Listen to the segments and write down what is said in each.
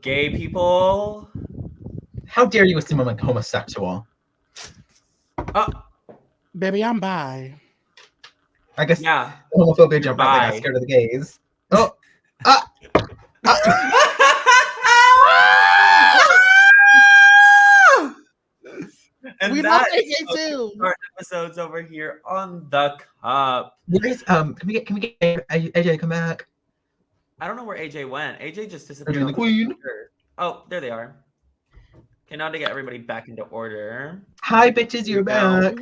gay people. How dare you assume I'm homosexual? Baby, I'm bi. I guess Yeah. homophobia jumped out. They got bi. scared of the gays. Oh, And We love that AJ is too. our episodes over here on the cup. where's can we get AJ come back? I don't know where AJ went. AJ just disappeared. Arjun the Queen. Oh, there they are. Okay, now to get everybody back into order. Hi, bitches, you're back.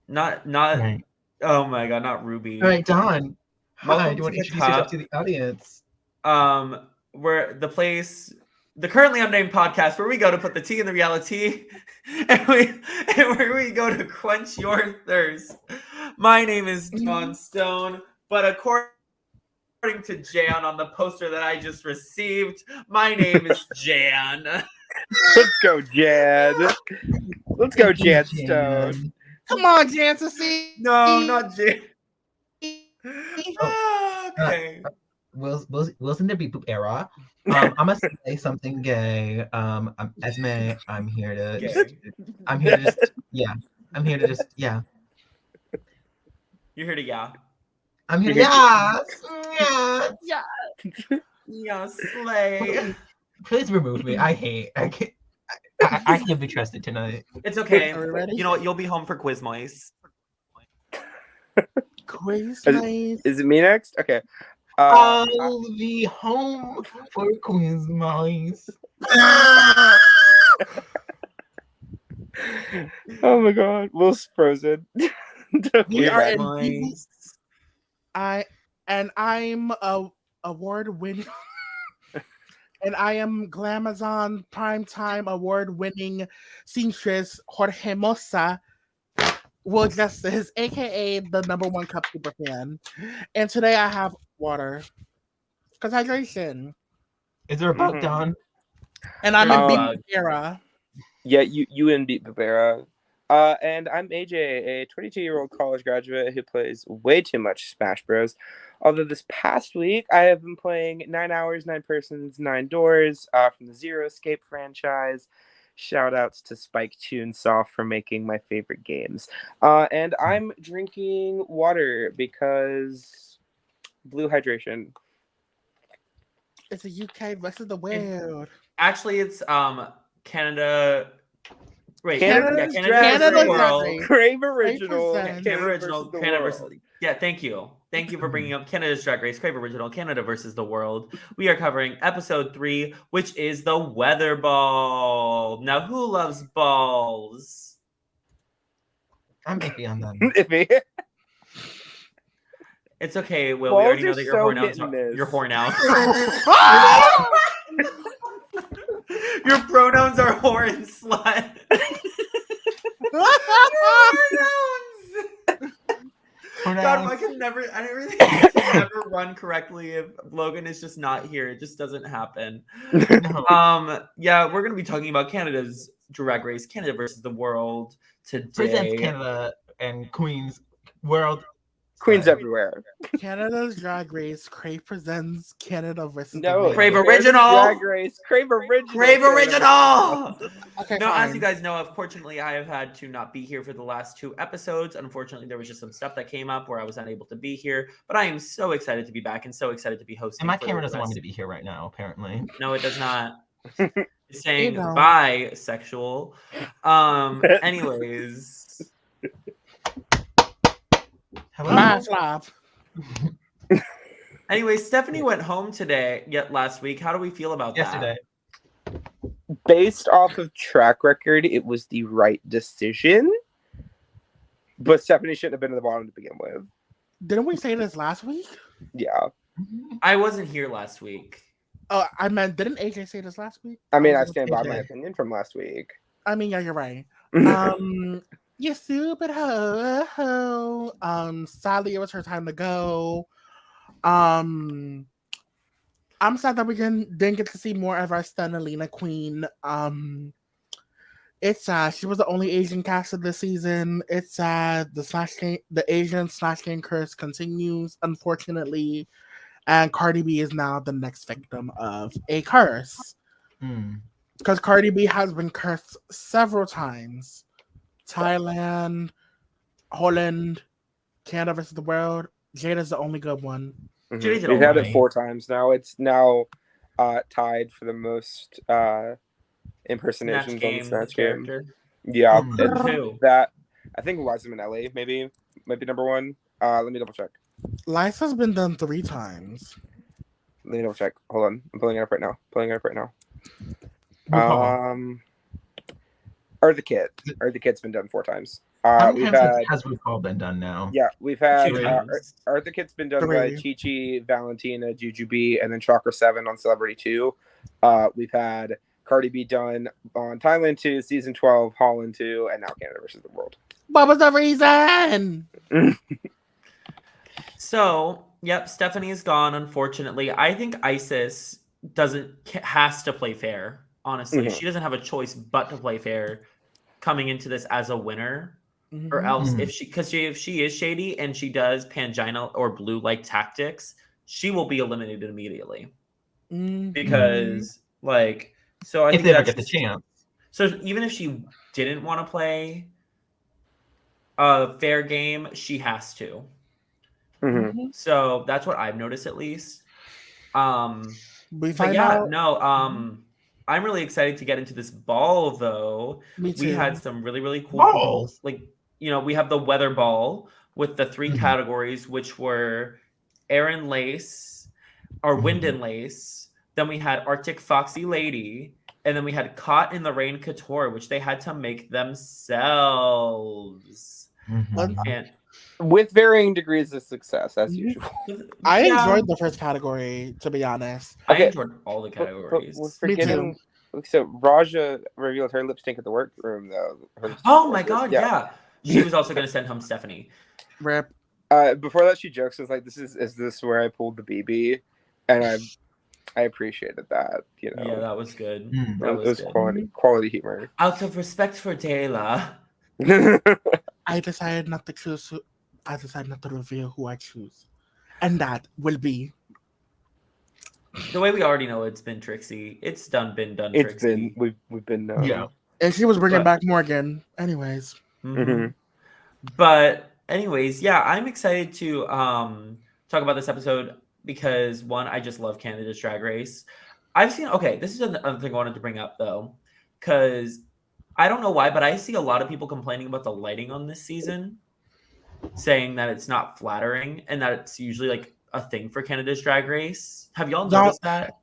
Not. Right. Oh my god, not Ruby. All right, Dawn. Hi. Welcome Do you want to to the introduce yourself cup. to the audience? We're the currently unnamed podcast where we go to put the tea in the reality, and where we go to quench your thirst. My name is John Stone, but according to Jan on the poster that I just received, my name is Jan. Let's go, Jan. Let's go, Jan Stone. Come on, Jancy. No, not Jan. Oh. Okay. Wilson the Beep Boop era. I'm gonna say something gay. I'm Esme. I'm here to yeah. You're here to yeah. I'm here to Yeah, slay. Please remove me. I can't be trusted tonight. It's okay. Are we ready? You know what? You'll be home for quiz mice. Quiz Is it me next? Okay. I'll be home for quiz mice. Oh my god, Will's frozen. We are in mice. I'm a award-winning and I am Glamazon Primetime Award-winning seamstress Jorge Mosa Will Justice, aka the #1 cup super fan. And today I have water. Because hydration. Is there a bug, Dawn? And I'm in Beat era. Yeah, you in Beat Bavera. And I'm AJ, a 22-year-old college graduate who plays way too much Smash Bros. Although this past week, I have been playing 9 Hours, 9 Persons, 9 Doors from the Zero Escape franchise. Shoutouts to Spike Chunsoft for making my favorite games. And I'm drinking water because blue hydration. It's a UK versus the world. Actually, it's Canada. Wait, Canada's Canada's World. Crave Original. Crave Original. Canada versus. Yeah, thank you. Thank you for bringing up Canada's Drag Race, Crave Original, Canada versus the World. We are covering episode 3, which is the Weather Ball. Now, who loves balls? I'm iffy on them. Iffy. It's okay, Will. Balls We already know are that so your pronouns. Your pronouns are whore and slut. God, I can never run correctly if Logan is just not here. It just doesn't happen. Yeah, we're gonna be talking about Canada's Drag Race, Canada versus the World today. Presents Canada and Queens World. Queens everywhere. Canada's Drag Race, Crave presents Canada versus No, the World. Crave Original. Drag Race, Crave Original. Crave Original. Okay, now, fine. as you guys know, unfortunately, I have had to not be here for the last 2 episodes. Unfortunately, there was just some stuff that came up where I was unable to be here. But I am so excited to be back and so excited to be hosting. And my camera doesn't want me to be here right now, apparently. No, it does not. It's saying You know. bisexual. Anyways. My flop. Anyway, Stephanie went home last week. How do we feel about Yesterday. that? Based off of track record, it was the right decision. But Stephanie shouldn't have been in the bottom to begin with. Didn't we say this last week? Yeah. I wasn't here last week. Oh, I meant, didn't AJ say this last week? I mean, I stand by my opinion from last week. I mean, yeah, you're right. You stupid ho. Sadly, it was her time to go. I'm sad that we didn't get to see more of our stun Alina Queen. It's sad. She was the only Asian cast of the season. It's sad. The Asian /gang curse continues, unfortunately. And Cardi B is now the next victim of a curse. Mm. Because Cardi B has been cursed several times. Thailand, Holland, Canada versus the world. Jada's the only good one. Judy did We've had it alright. 4 times now. It's now tied for the most impersonations on Snatch Game. character. Yeah, Mm. it's Who? that. I think Liza Minnelli maybe might be number 1. Let me double check. Lisa's been done 3 times. Let me double check. Hold on, I'm pulling it up right now. RuPaul. Eartha Kitt. Eartha Kitt's been done 4 times. How many We've times had has RuPaul been done now? yeah, we've had 2 times. Eartha Kitt's been done by 3. Chi-Chi, Valentina, Jujubee, and then Chakra 7 on Celebrity 2. We've had Cardi B done on Thailand 2, Season 12, Holland 2, and now Canada versus the World. What was the reason? So, yep, Stephanie is gone, unfortunately. I think Icesis has to play fair, honestly. Mhm. She doesn't have a choice but to play fair coming into this as a winner. Or Mhm. else, Mhm. if she is shady and she does Pangina or blue-like tactics, she will be eliminated immediately. Mhm. Because, like, so I If think they ever that's get the just- chance. So even if she didn't want to play a fair game, she has to. Mhm. Mhm. So that's what I've noticed at least. We But find yeah, out. no, I'm really excited to get into this ball though. Me We too. had some really, really cool Balls? like, we have the weather ball with the 3 Mhm. categories, which were air and lace or wind Mhm. and lace. Then we had Arctic Foxy Lady, and then we had Caught in the Rain Couture, which they had to make themselves. Mhm. And With varying degrees of success, as Mhm. usual. I yeah, enjoyed the first category, to be honest. I Okay, enjoyed all the But categories. we're Me forgetting. So Raja revealed her lip sync at the workroom, though. Her lip sync Oh at my the workroom. god, yeah. She was also going to send home Stephanie. Rip. Before that, she jokes, "Was like, is this where I pulled the BB?" And I appreciated that. You know, Yeah, that was good. Mm. That it was was good. quality humor. Out of respect for Dayla. I decided not to choose. I decided not to reveal who I choose, and that will be. The way we already know it's been Trixie. It's been done It's Trixie. been we've been known. Yeah. And she was bringing But- back Morgan. Anyways, Mhm. But anyways, yeah, I'm excited to talk about this episode because one, I just love Canada's Drag Race. This is another thing I wanted to bring up though, because I don't know why, but I see a lot of people complaining about the lighting on this season, saying that it's not flattering and that it's usually like a thing for Canada's Drag Race. Have y'all Y'all- noticed that?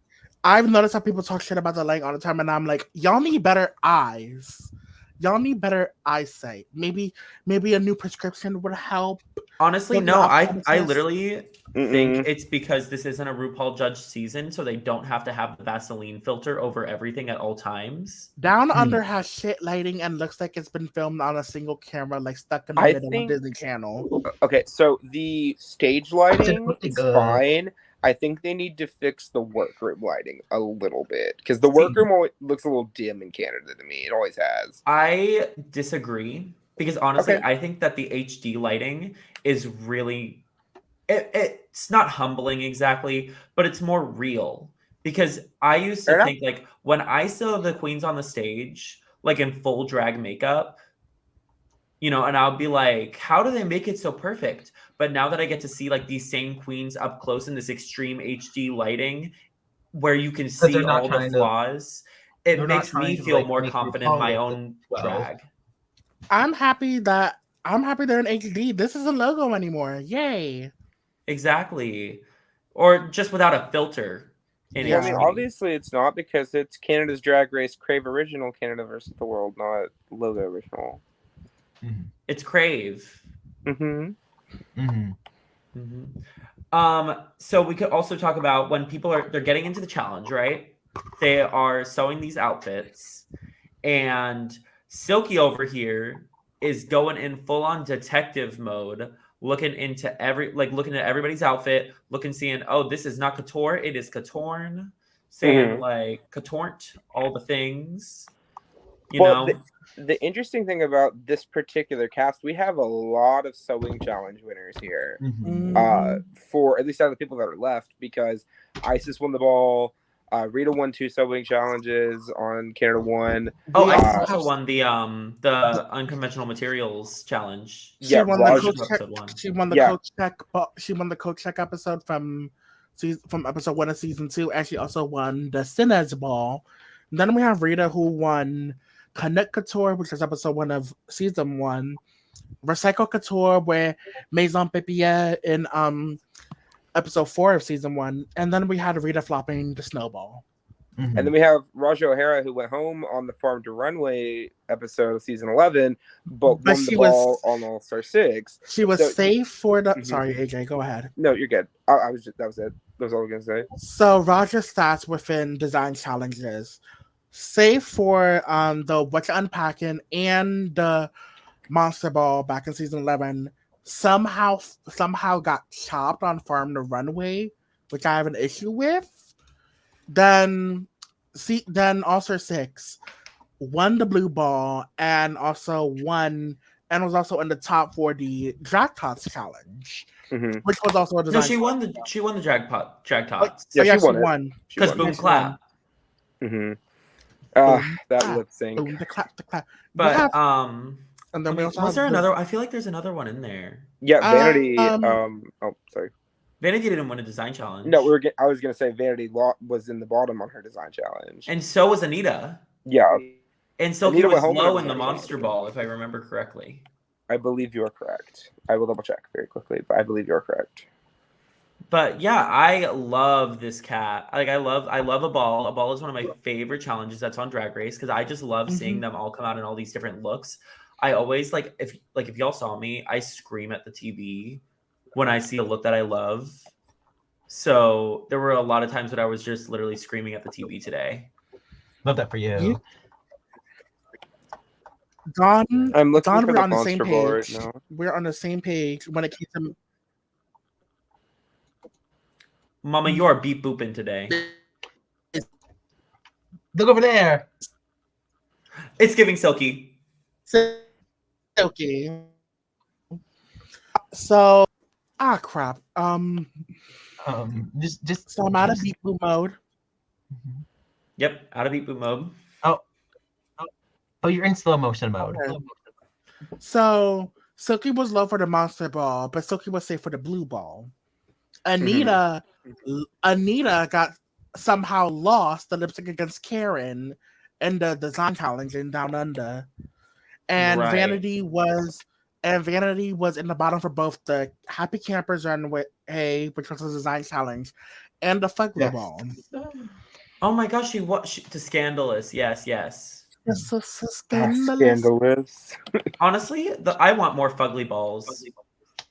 I've noticed how people talk shit about the light all the time, and I'm like, y'all need better eyes. Y'all need better eyesight. Maybe a new prescription would help. Honestly, Look no. at I optometrist. literally think it's because this isn't a RuPaul judge season, so they don't have to have the Vaseline filter over everything at all times. Down Under has shit lighting and looks like it's been filmed on a single camera, like stuck in the I middle think- of Disney Channel. Okay, so the stage lighting pretty is good. fine. I think they need to fix the workroom lighting a little bit because the workroom always looks a little dim in Canada to me. It always has. I disagree because honestly, Okay. I think that the HD lighting is really it's not humbling exactly, but it's more real. Because I used to Fair enough. think like when I saw the queens on the stage, like in full drag makeup, and I'll be like, how do they make it so perfect? But now that I get to see like these same queens up close in this extreme HD lighting where you can see they're not all the trying to- flaws, it they're not makes me trying to, feel like, more make confident in my RuPaul look own well. drag. I'm happy they're in HD. This isn't logo anymore. Yay. Exactly. Or just without a filter. In Yeah. Well, I mean, HD. obviously it's not because it's Canada's Drag Race Crave Original Canada versus the World, not Logo Original. It's Crave. Mm-hmm. So we could also talk about when people they're getting into the challenge, right? They are sewing these outfits, and Silky over here is going in full on detective mode, looking at everybody's outfit, seeing, oh, this is not couture, it is couture, saying like couture, all the things. You Well, know? the interesting thing about this particular cast, we have a lot of sewing challenge winners here. Mhm. For at least out of the people that are left, because Icesis won the ball. Rita won 2 sewing challenges on Canada 1. Oh, We Isis also also have won the unconventional materials challenge. she Yeah, won the Raj. coach check. Episode 1. She won the Yeah. coach check. She won the coach check episode from episode 1 of season 2, and she also won the Sinez Ball. Then we have Rita, who won Connect Couture, which is episode 1 of season 1. Recycle Couture with Maison Pipia in episode 4 of season 1, and then we had Rita flopping the snowball. Mhm. And then we have Raja O'Hara, who went home on the Farm to Runway episode of season 11, but won she the was- ball on All Star 6. She was So- safe for the. Mhm. Sorry, AJ, go ahead. No, you're good. I was just, that was it. That was all I was gonna say. So Roger's stats within design challenges, save for the What You Unpacking and the Monster Ball back in season 11, somehow got chopped on Farm to Runway, which I have an issue with. Then All-Star 6 won the blue ball and also won and was also in the top for the Drag Tots challenge, Mhm. which was also a No, design. she won the drag tots. Yeah, Yeah, she won it. won. She Because won. boom Yes, she clap. Mm-hmm. Boom, That clap, lip sync. Boom, the clap, the clap. We But have- and then let we me- also was have there the- another? I feel like there's another one in there. Yeah, Vanity. Um, Oh, sorry. Vanity didn't win a design challenge. No, I was gonna say Vanity was in the bottom on her design challenge. And so was Anita. Yeah, And Silky Anita went was home low in in the design Monster challenge. Ball, if I remember correctly. I believe you are correct. I will double check very quickly, but I believe you are correct. But yeah, I love this cat. Like I love a ball. A ball is one of my favorite challenges that's on Drag Race because I just love seeing them all come out in all these different looks. I always if y'all saw me, I scream at the TV when I see a look that I love. So there were a lot of times that I was just literally screaming at the TV today. Love that for you. You- Dawn, I'm looking Dawn, for we're the on the same monster ball right page. now. We're on the same page when it came to Mama, you are beep booping today. Look over there. It's giving Silky. Silky. So, crap. Just So I'm out of beep boop mode. Mhm. Yep, out of beep boop mode. Oh, you're in slow motion mode. Okay. So Silky was low for the monster ball, but Silky was safe for the blue ball. Anita got somehow lost the lip sync against Karen in the design challenge in Down Under. And Right. Vanity was in the bottom for both the Happy Campers Runway, which was a design challenge, and the Fugly Yes. Ball. Oh my gosh, to Scandalous. Yes. It's so Ah, scandalous. Scandalous. Honestly, I want more fugly balls.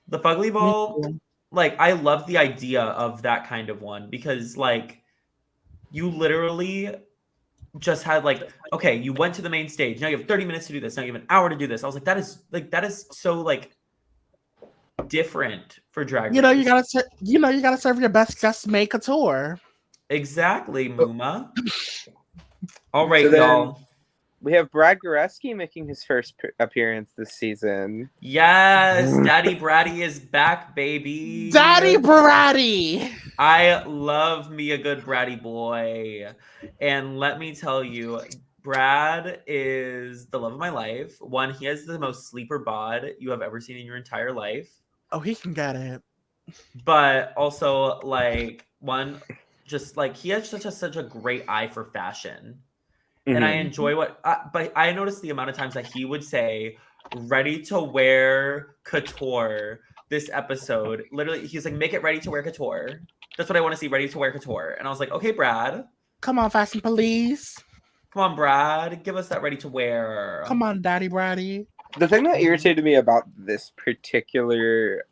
The fugly ball, too. like I love the idea of that kind of one because like you literally just had okay, you went to the main stage. Now you have 30 minutes to do this. Now you have an hour to do this. I was like, that is so different for Drag You know, Race. you gotta serve your best. Just make a tour. Exactly, Muma. All right, So then- y'all. We have Brad Goreski making his first appearance this season. Yes, Daddy Bratty is back, baby. Daddy Bratty. I love me a good bratty boy. And let me tell you, Brad is the love of my life. One, he has the most sleeper bod you have ever seen in your entire life. Oh, he can get it. But also, he has such a great eye for fashion. And I enjoy but I noticed the amount of times that he would say, ready to wear couture this episode. Literally, he's like, make it ready to wear couture. That's what I want to see, ready to wear couture. And I was like, okay, Brad. Come on, fashion police. Come on, Brad. Give us that ready to wear. Come on, Daddy Bratty. The thing that irritated me about this particular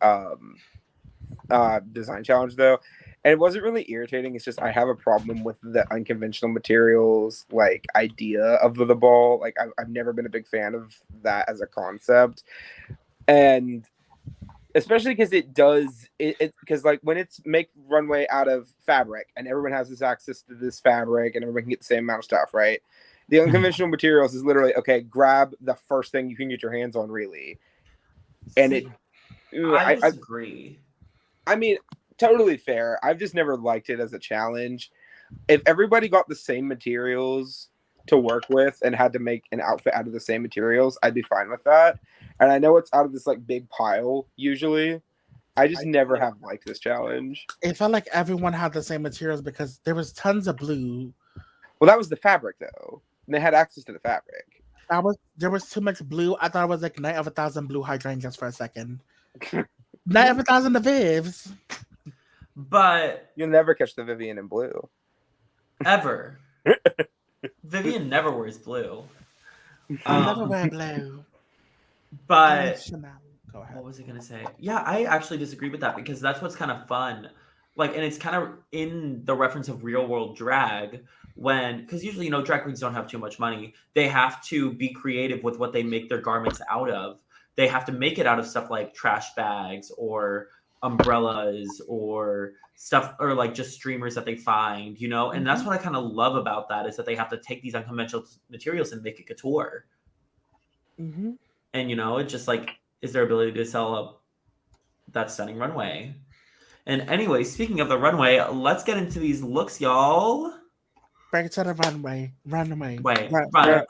design challenge, though, and it wasn't really irritating, it's just I have a problem with the unconventional materials idea of the ball. I've never been a big fan of that as a concept, and especially because because when it's make runway out of fabric and everyone has this access to this fabric and everyone can get the same amount of stuff, right? The unconventional materials is literally okay. Grab the first thing you can get your hands on, really, and See, it. I disagree. I mean, totally fair. I've just never liked it as a challenge. If everybody got the same materials to work with and had to make an outfit out of the same materials, I'd be fine with that. And I know it's out of this like big pile usually. I just never have liked this challenge. It felt like everyone had the same materials because there was tons of blue. Well, that was the fabric though. And they had access to the fabric. There was too much blue. I thought it was like Night of 1,000 blue hydrangeas for a second. Night of 1,000 the Vivs. But You'll never catch the Vivian in blue. ever. Vivian never wears blue. I never wear blue. But Chanel. Go ahead. what was I gonna say? Yeah, I actually disagree with that because that's what's kind of fun. Like, and it's kind of in the reference of real world drag because usually, drag queens don't have too much money. They have to be creative with what they make their garments out of. They have to make it out of stuff like trash bags or umbrellas or stuff or like just streamers that they find, and that's what I kind of love about that is that they have to take these unconventional materials and make it couture. Mm-hmm. And it's just like is their ability to sell up that stunning runway. And anyway, speaking of the runway, let's get into these looks, y'all. Bring it to the runway. Runway. Runway.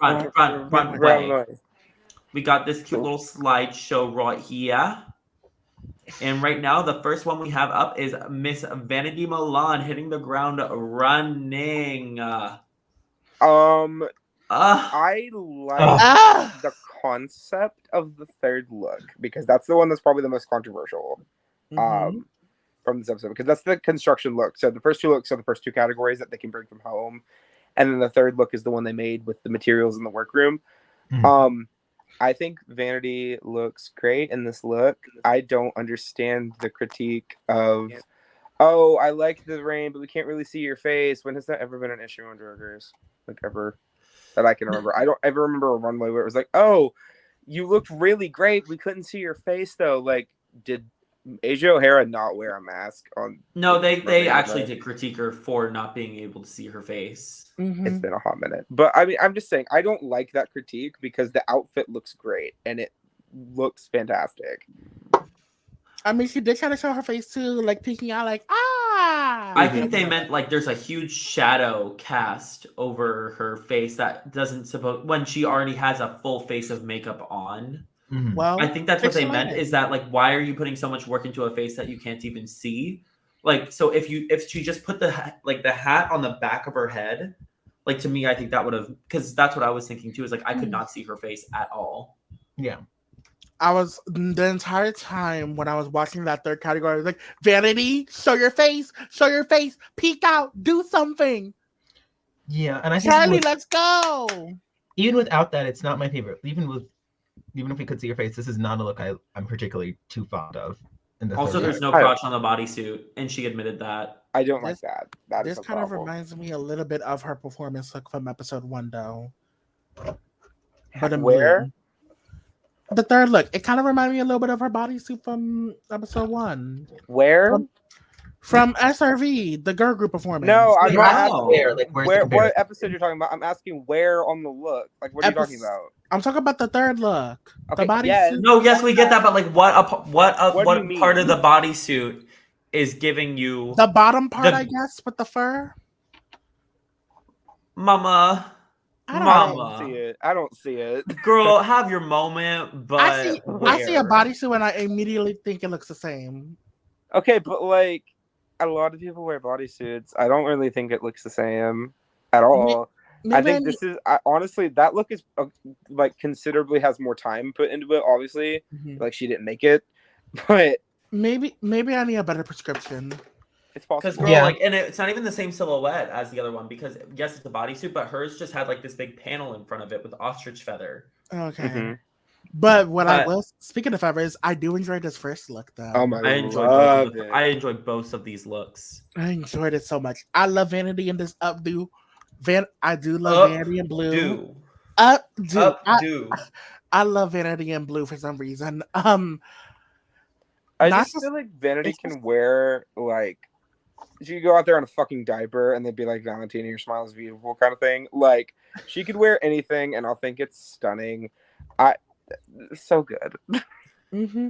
We got this cute little slideshow right here. And right now, the first one we have up is Miss Vanity Milan hitting the ground running. I like the concept of the third look because that's the one that's probably the most controversial from this episode because that's the construction look. So the first two looks are the first two categories that they can bring from home, and then the third look is the one they made with the materials in the workroom. I think Vanity looks great in this look. I don't understand the critique of, oh, I like the rain, but we can't really see your face. When has that ever been an issue on Drag Race? Like, ever that I can remember. I don't ever remember a runway where it was like, oh, you looked really great. We couldn't see your face, though. Like, did Asia O'Hara not wear a mask on? No, they actually did critique her for not being able to see her face. It's been a hot minute. But, I mean, I'm just saying, I don't like that critique because the outfit looks great and it looks fantastic. I mean, she did try to show her face, too, like, peeking out, like, ah! I think they meant, like, there's a huge shadow cast over her face that doesn't when she already has a full face of makeup on. Well, I think that's what they meant is that, like, why are you putting so much work into a face that you can't even see? Like, so if she just put the hat on the back of her head, like, to me, I think that would have, because that's what I was thinking too, is like, I could not see her face at all. Yeah. I was, the entire time when I was watching that third category, I was like, Vanity, show your face, peek out, do something. Yeah, and I think Charlie, let's go. Even without that, it's not my favorite. Even if we could see your face, this is not a look I'm particularly too fond of. Also, there's no crotch on the bodysuit, and she admitted that. I don't like that. This kind of reminds me a little bit of her performance look from episode 1, though. But where? The third look. It kind of reminded me a little bit of her bodysuit from episode 1. Where? From SRV, the girl group performance. No, I'm not asking where. What episode you're talking about? I'm asking where on the look. Like, what are you talking about? I'm talking about the third look. Okay, the bodysuit. yes. No, yes, we get that, but like, what part of the bodysuit is giving you the bottom part? I guess with the fur. Mama. I don't see it. Girl, have your moment, but I see a bodysuit and I immediately think it looks the same. Okay, but like a lot of people wear bodysuits. I don't really think it looks the same at all. I think this is honestly that look is like considerably has more time put into it. Obviously, like she didn't make it, but maybe I need a better prescription. It's possible. Because like, and it's not even the same silhouette as the other one because yes, it's a bodysuit, but hers just had like this big panel in front of it with ostrich feather. Okay. But what I was speaking of feathers, I do enjoy this first look though. Oh my god, I enjoyed both of these looks. I enjoyed it so much. I love Vanity in this updo. I do love Vanity in blue. Updo. I love Vanity in blue for some reason. I just feel like Vanity can wear like she could go out there in a fucking diaper and they'd be like, Valentina, your smile is beautiful kind of thing. Like, she could wear anything and I'll think it's stunning. So good. Mm-hmm.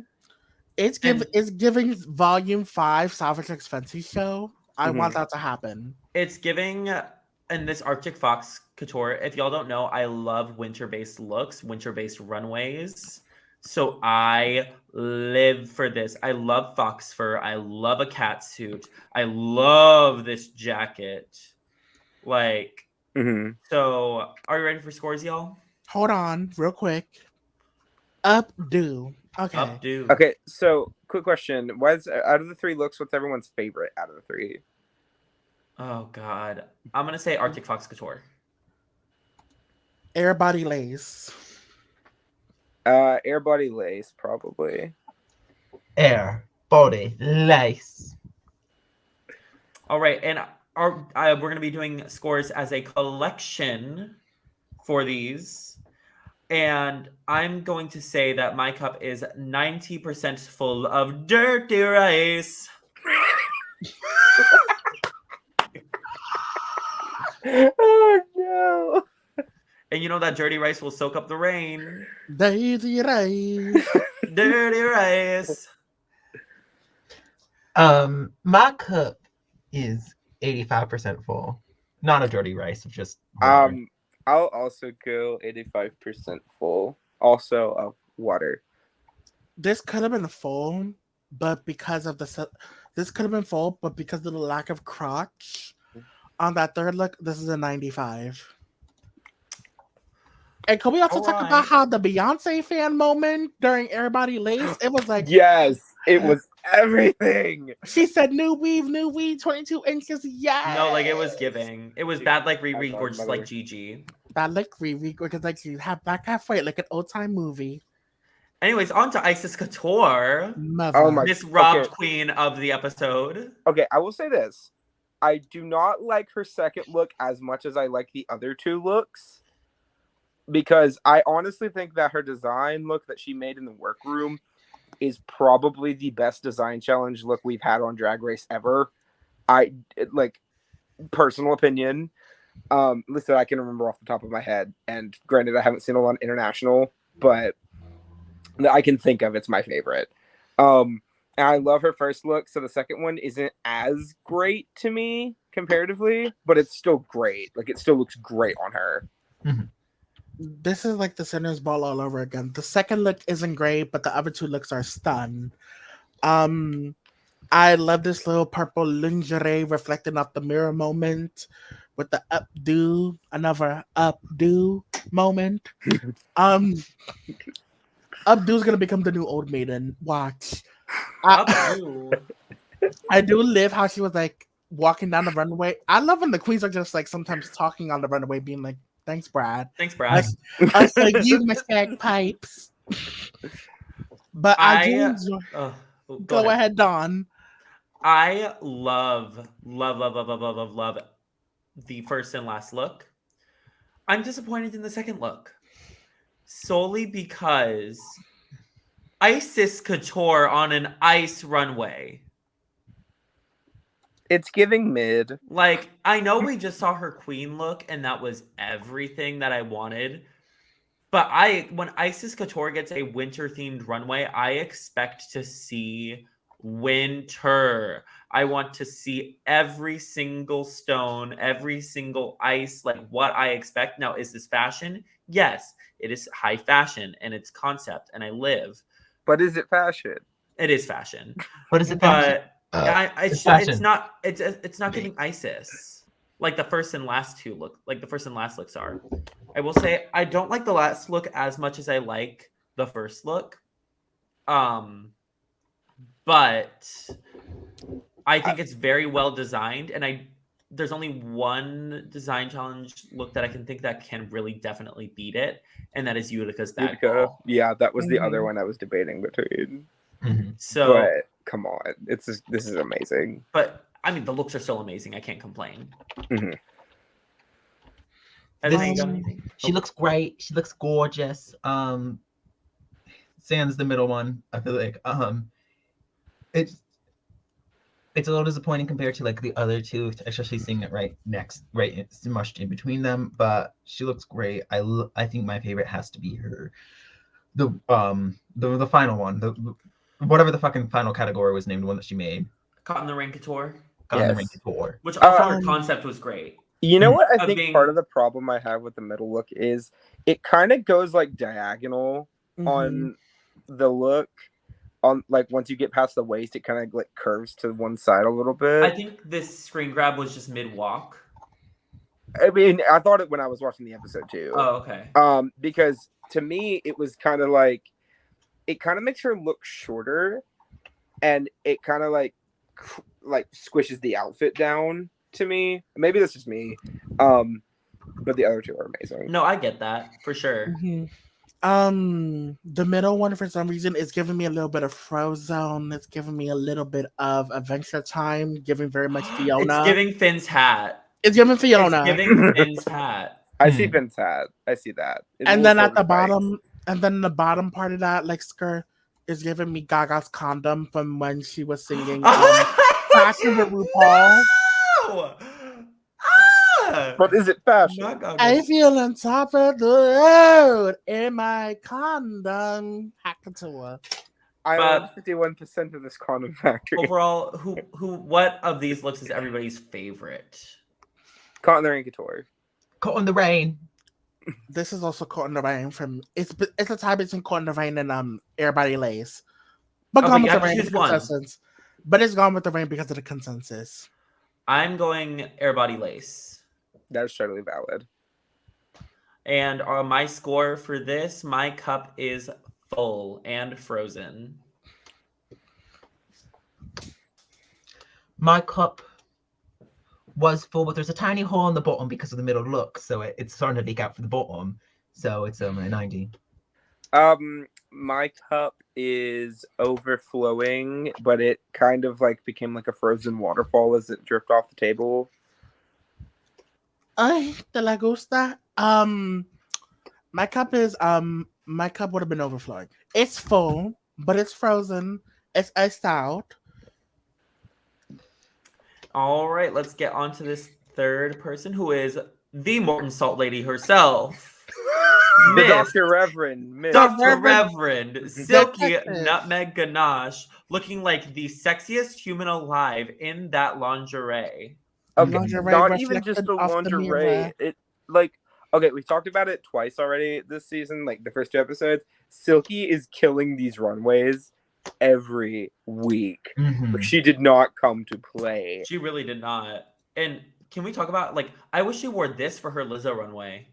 It's giving Volume 5 Savage X Fenty show. I want that to happen. It's giving, and this Arctic Fox Couture, if y'all don't know, I love winter-based looks, winter-based runways. So I live for this. I love fox fur. I love a cat suit. I love this jacket. Like, so are you ready for scores, y'all? Hold on, real quick. Updo. Okay. Updo. Okay, so quick question. What's out of the 3 looks, what's everyone's favorite out of the 3? Oh God. I'm gonna say Arctic Fox Couture. Air Body Lace. Air Body Lace, probably. Air Body Lace. All right, and we're gonna be doing scores as a collection for these. And I'm going to say that my cup is 90% full of dirty rice. Oh no. And you know that dirty rice will soak up the rain. Dirty rice. Dirty rice. My cup is 85% full. Not a dirty rice, just water. I'll also go 85% full. Also of water. This could have been full, but because of the lack of crotch on that third look, this is a 95. And can we also talk about how the Beyonce fan moment during Everybody Lace? It was like, yes, it was everything. She said, new weave, 22 inches. Yes. No, like it was giving. It was bad like Riri, gorgeous like Gigi. Bad like Riri, gorgeous like Gigi. Back halfway, like an old time movie. Anyways, on to Icesis Couture. Miss robbed queen of the episode. Okay, I will say this. I do not like her second look as much as I like the other 2 looks. Because I honestly think that her design look that she made in the workroom is probably the best design challenge look we've had on Drag Race ever. Personal opinion. Listen, I can remember off the top of my head. And granted, I haven't seen a lot international, but I can think of it's my favorite. And I love her first look, so the second one isn't as great to me comparatively, but it's still great. Like, it still looks great on her. Mm-hmm. This is like the Sinner's Ball all over again. The second look isn't great, but the other 2 looks are stun. I love this little purple lingerie reflecting off the mirror moment with the updo, another updo moment. Updo's gonna become the new Old Maiden. Watch. I do live how she was like walking down the runway. I love when the queens are just like sometimes talking on the runway, being like, thanks, Brad. Thanks, Brad. Also, you mistake pipes. But I do enjoy. Go ahead, Dawn. I love the first and last look. I'm disappointed in the second look. Solely because Icesis Couture on an ice runway. It's giving mid. Like, I know we just saw her queen look, and that was everything that I wanted. But when Icesis Couture gets a winter-themed runway, I expect to see winter. I want to see every single stone, every single ice, like what I expect. Now, is this fashion? Yes, it is high fashion, and it's concept, and I live. But is it fashion? It is fashion. But is it fashion? It's not giving Isis like the first and last 2 look, like the first and last looks are. I will say I don't like the last look as much as I like the first look. But I think it's very well designed, and there's only one design challenge look that I can think that can really definitely beat it, and that is Utica's bag ball. Yeah, that was the other one I was debating between. Mm-hmm. So, but come on, this is amazing. But I mean, the looks are still amazing. I can't complain. Mm-hmm. She looks great. She looks gorgeous. Sans the middle one. I feel like it's it's a little disappointing compared to like the other two, especially seeing it right it's mushed in between them. But she looks great. I think my favorite has to be the final one, whatever the fucking final category was named, the one that she made. Caught in the Rain Couture, Caught in the Rain Couture. which also her concept was great. You know what? I Of think being- part of the problem I have with the middle look is it kind of goes like diagonal on the look. On like once you get past the waist, it kind of like curves to one side a little bit. I think this screen grab was just mid walk. I mean, I thought it when I was watching the episode too. Oh, okay. Because to me, it was kind of like it kind of makes her look shorter, and it kind of like squishes the outfit down to me. Maybe that's just me. But the other two are amazing. No, I get that for sure. The middle one for some reason is giving me a little bit of Frozen. It's giving me a little bit of Adventure Time, giving very much Fiona. It's giving Finn's hat. It's giving Fiona. It's giving Finn's hat. I see Finn's hat. I see that. It's And then also at the nice. bottom, and then the bottom part of that, like skirt, is giving me Gaga's condom from when she was singing Fashion with RuPaul. Oh! But is it fashion? Not Gaga. I feel on top of the road in my condom. Hack Couture. I But- own 51% of this condom factory. Overall, what of these looks is everybody's favorite? Caught in the Rain Couture. Caught in the Rain. This is also Caught in the Rain from it's a tie between Caught in the Rain and Everybody Lays. But Okay, gone you with have the to rain choose because of one. consensus. But it's gone with the rain because of the consensus. I'm going Air Body Lace. That's totally valid. And my score for this, my cup is full and frozen. My cup was full, but there's a tiny hole in the bottom because of the middle look, so it's starting to leak out for the bottom. So it's a 90. My cup is overflowing, but it kind of like became like a frozen waterfall as it dripped off the table. Ay, te la gusta. My cup would have been overflowing. It's full, but it's frozen. It's iced out. All right, let's get on to this third person who is the Morton Salt Lady herself. The Miss Dr. Reverend. Miss. Dr. Reverend Silky Detective. Nutmeg Ganache, looking like the sexiest human alive in that lingerie. Okay, Lingerie not even just reflected the off the lingerie. mirror. It like okay, we talked about it twice already this season, like the first 2 episodes. Silky is killing these runways every week. Mhm. Like, she did not come to play. She really did not. And can we talk about, like, I wish she wore this for her Lizzo runway.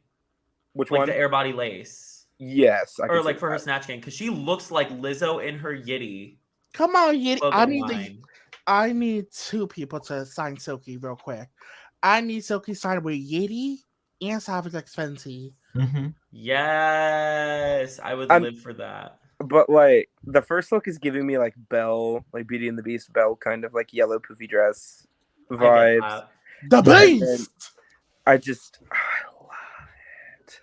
Which Like one? the Air Body Lace. Yes, I Or can like see for her that. Snatch Game. Because she looks like Lizzo in her Yitty Come on, Yitty. clothing line. I need 2 people to sign Silky real quick. I need Silky signed with Yitty and Savage X Fenty. Mhm. Yes. I would I'm- live for that. But like the first look is giving me like Belle, like Beauty and the Beast Belle kind of like yellow poofy dress I get vibes. that. The Beast! I love it.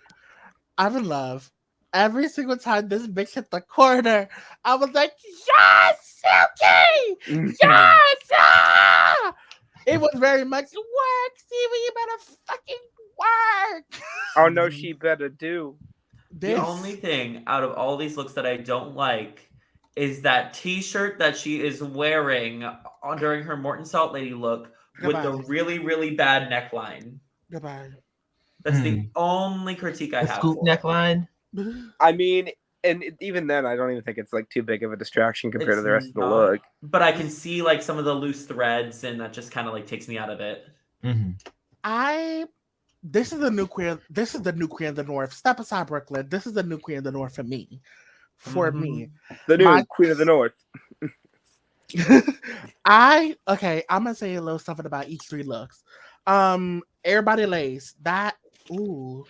I'm in love. Every single time this bitch hit the corner, I was like, yes, Silky! Yes! Ah! It was very much work, Steven. You better fucking work. Oh no, she better do. This, The only thing out of all these looks that I don't like is that t-shirt that she is wearing during her Morton Salt Lady look with the Goodbye. really, really bad neckline. Goodbye. That's the only critique I The have. scoop for it. neckline. I mean, and even then, I don't even think it's like too big of a distraction compared to It's the rest of the not. look. But I can see like some of the loose threads, and that just kind of like takes me out of it. Mhm. This is the new queen. This is the new queen of the North. Step aside, Brooklyn. This is the new queen of the North for me. For me. The new My- Queen of the North. I'm gonna say a little something about each 3 looks. Everybody Lace. That ooh.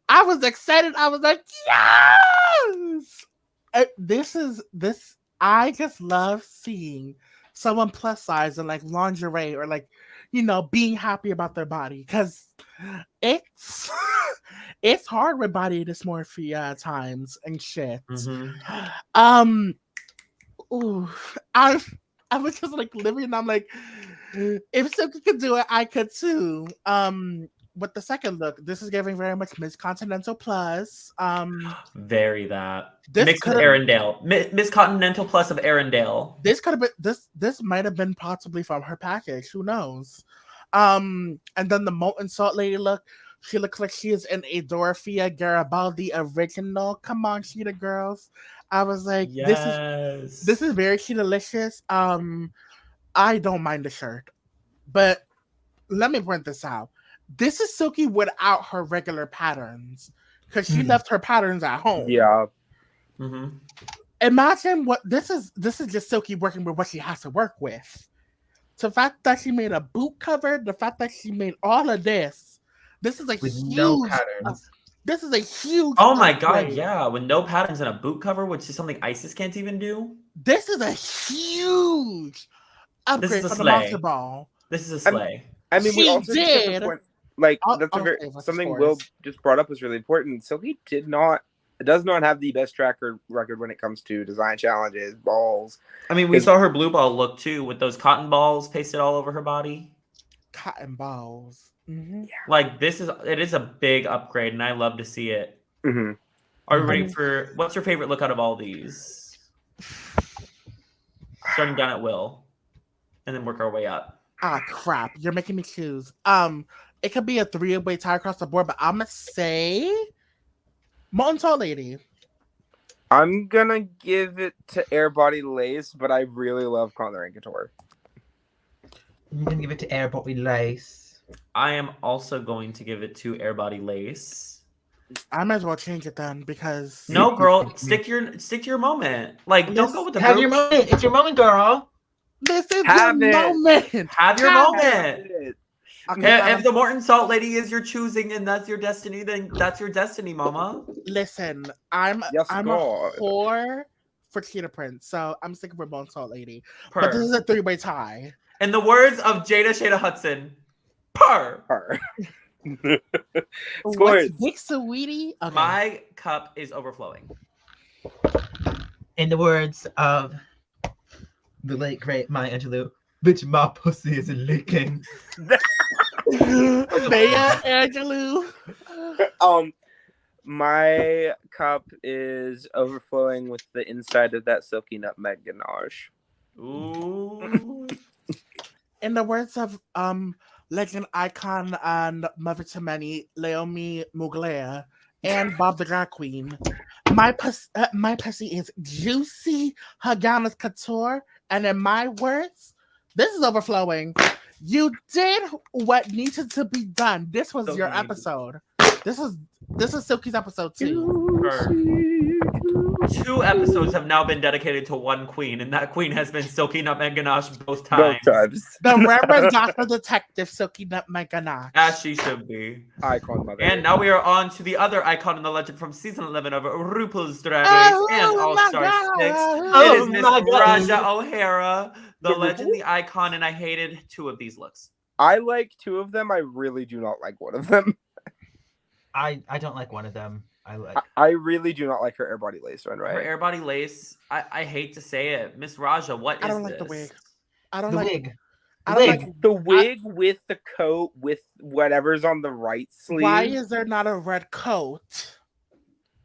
I was excited. I was like, yes! I just love seeing someone plus size and like lingerie or like, being happy about their body. Because it's it's hard with body dysmorphia at times and shit. Mhm. Ooh, I I was just like living, and I'm like, if Silky could do it, I could too. With the second look, this is giving very much Miss Continental Plus. Very that. This Mixed with could've- Arendelle. Miss Continental Plus of Arendelle. This could have been this might have been possibly from her package. Who knows? And then the molten salt lady look. She looks like she is in a Dorothea Garibaldi original. Come on, Sheeta girls. I was like, Yes. this is very Sheeta-licious. I don't mind the shirt, but let me point this out. This is Silky without her regular patterns because she left her patterns at home. Yeah. Mm-hmm. Imagine what this is. This is just Silky working with what she has to work with. The fact that she made a boot cover, the fact that she made all of this. This is a With huge. no patterns. This is a huge. Oh my god, upgrade. yeah. With no patterns and a boot cover, which is something Icesis can't even do. This is a huge upgrade a for the slay. Monster Ball. This is a slay. I mean, we She also just have to did. point, like I'll- that's I'll say what's something scores. Will just brought up was really important. So he does not have the best tracker record when it comes to design challenges, balls. I mean, we saw her blue ball look too with those cotton balls pasted all over her body. Cotton balls. Mm-hmm. Like it is a big upgrade, and I love to see it. Mm-hmm. Are we ready for what's your favorite look out of all these? Starting down at Will, and then work our way up. Ah, crap. You're making me choose. It could be a three-way tie across the board, but I'm gonna say Molten Salt Lady. I'm gonna give it to Airbody Lace, but I really love Conner and Couture. I'm gonna give it to Airbody Lace. I am also going to give it to Airbody Lace. I might as well change it then because No, girl, stick to your moment. Like, don't go with the Have your group. moment. It's your moment, girl. this is Have your it. moment. Have your Have moment. Okay, If the Morton Salt Lady is your choosing and that's your destiny, then that's your destiny, mama. listen, I'm Yes, a God. whore for Cheetah Prince, so I'm sticking with Molten Salt Lady. But this Purr. is a three-way tie. In the words of Shada Hudson, purr. Her. What's Scores. Big Sweetie? Okay. My cup is overflowing. In the words of the late great Maya Angelou, bitch, my pussy is leaking. Maya Angelou. My cup is overflowing with the inside of that silky nutmeg ganache. Ooh. In the words of legend icon and mother to many, Naomi Mugler and Bob the Drag Queen, my pussy is juicy Haganas Couture, and in my words, this is overflowing. You did what needed to be done. This was Silky your needed. episode. This is Silky's episode too. Purr. 2 episodes have now been dedicated to one queen, and that queen has been Silky Nutmeg Ganache both times. Both times. The Reverend Dr. Detective Silky Nutmeg Ganache. As she should be. Icon mother. And now we are on to the other icon in the legend from season 11 of RuPaul's Drag Race and All my Star 6. God. It is Miss my God. Raja O'Hara, the The legend, RuPaul? the icon, and I hated 2 of these looks. I like 2 of them. I really do not like one of them. I don't like one of them. I really do not like her airbody lace one, Her right? airbody lace, I hate to say it. Miss Raja, what is I don't this? like the wig. I don't the like. wig. I The don't wig. like. The wig with the coat with whatever's on the right sleeve. Why is there not a red coat?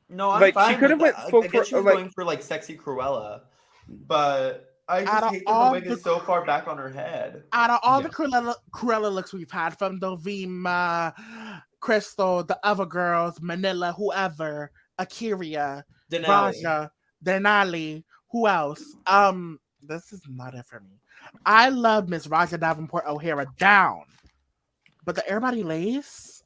No, I'm Like, she fine could have with went that. full I guess she was like- going for like sexy Cruella, but I Out just of hate that all the wig the is so far back on her head. Out of all Yeah. the Cruella looks we've had, from Dovima, Crystal, the other girls, Manila, whoever, Akira, Denali. Raja, Denali, who else? This is not it for me. I love Miss Raja Davenport O'Hara down, but the everybody lace.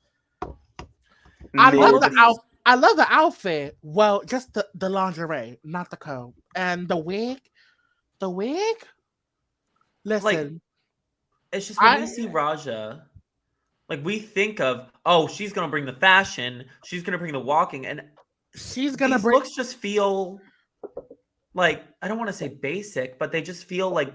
I love Maybe- the outfit. I love the outfit. Well, just the lingerie, not the coat, and the wig. The wig. Listen, It's just when I- we see Raja, like we think of, oh, she's gonna bring the fashion, she's gonna bring the walking, and she's gonna these bring. looks just feel like, I don't want to say basic, but they just feel like,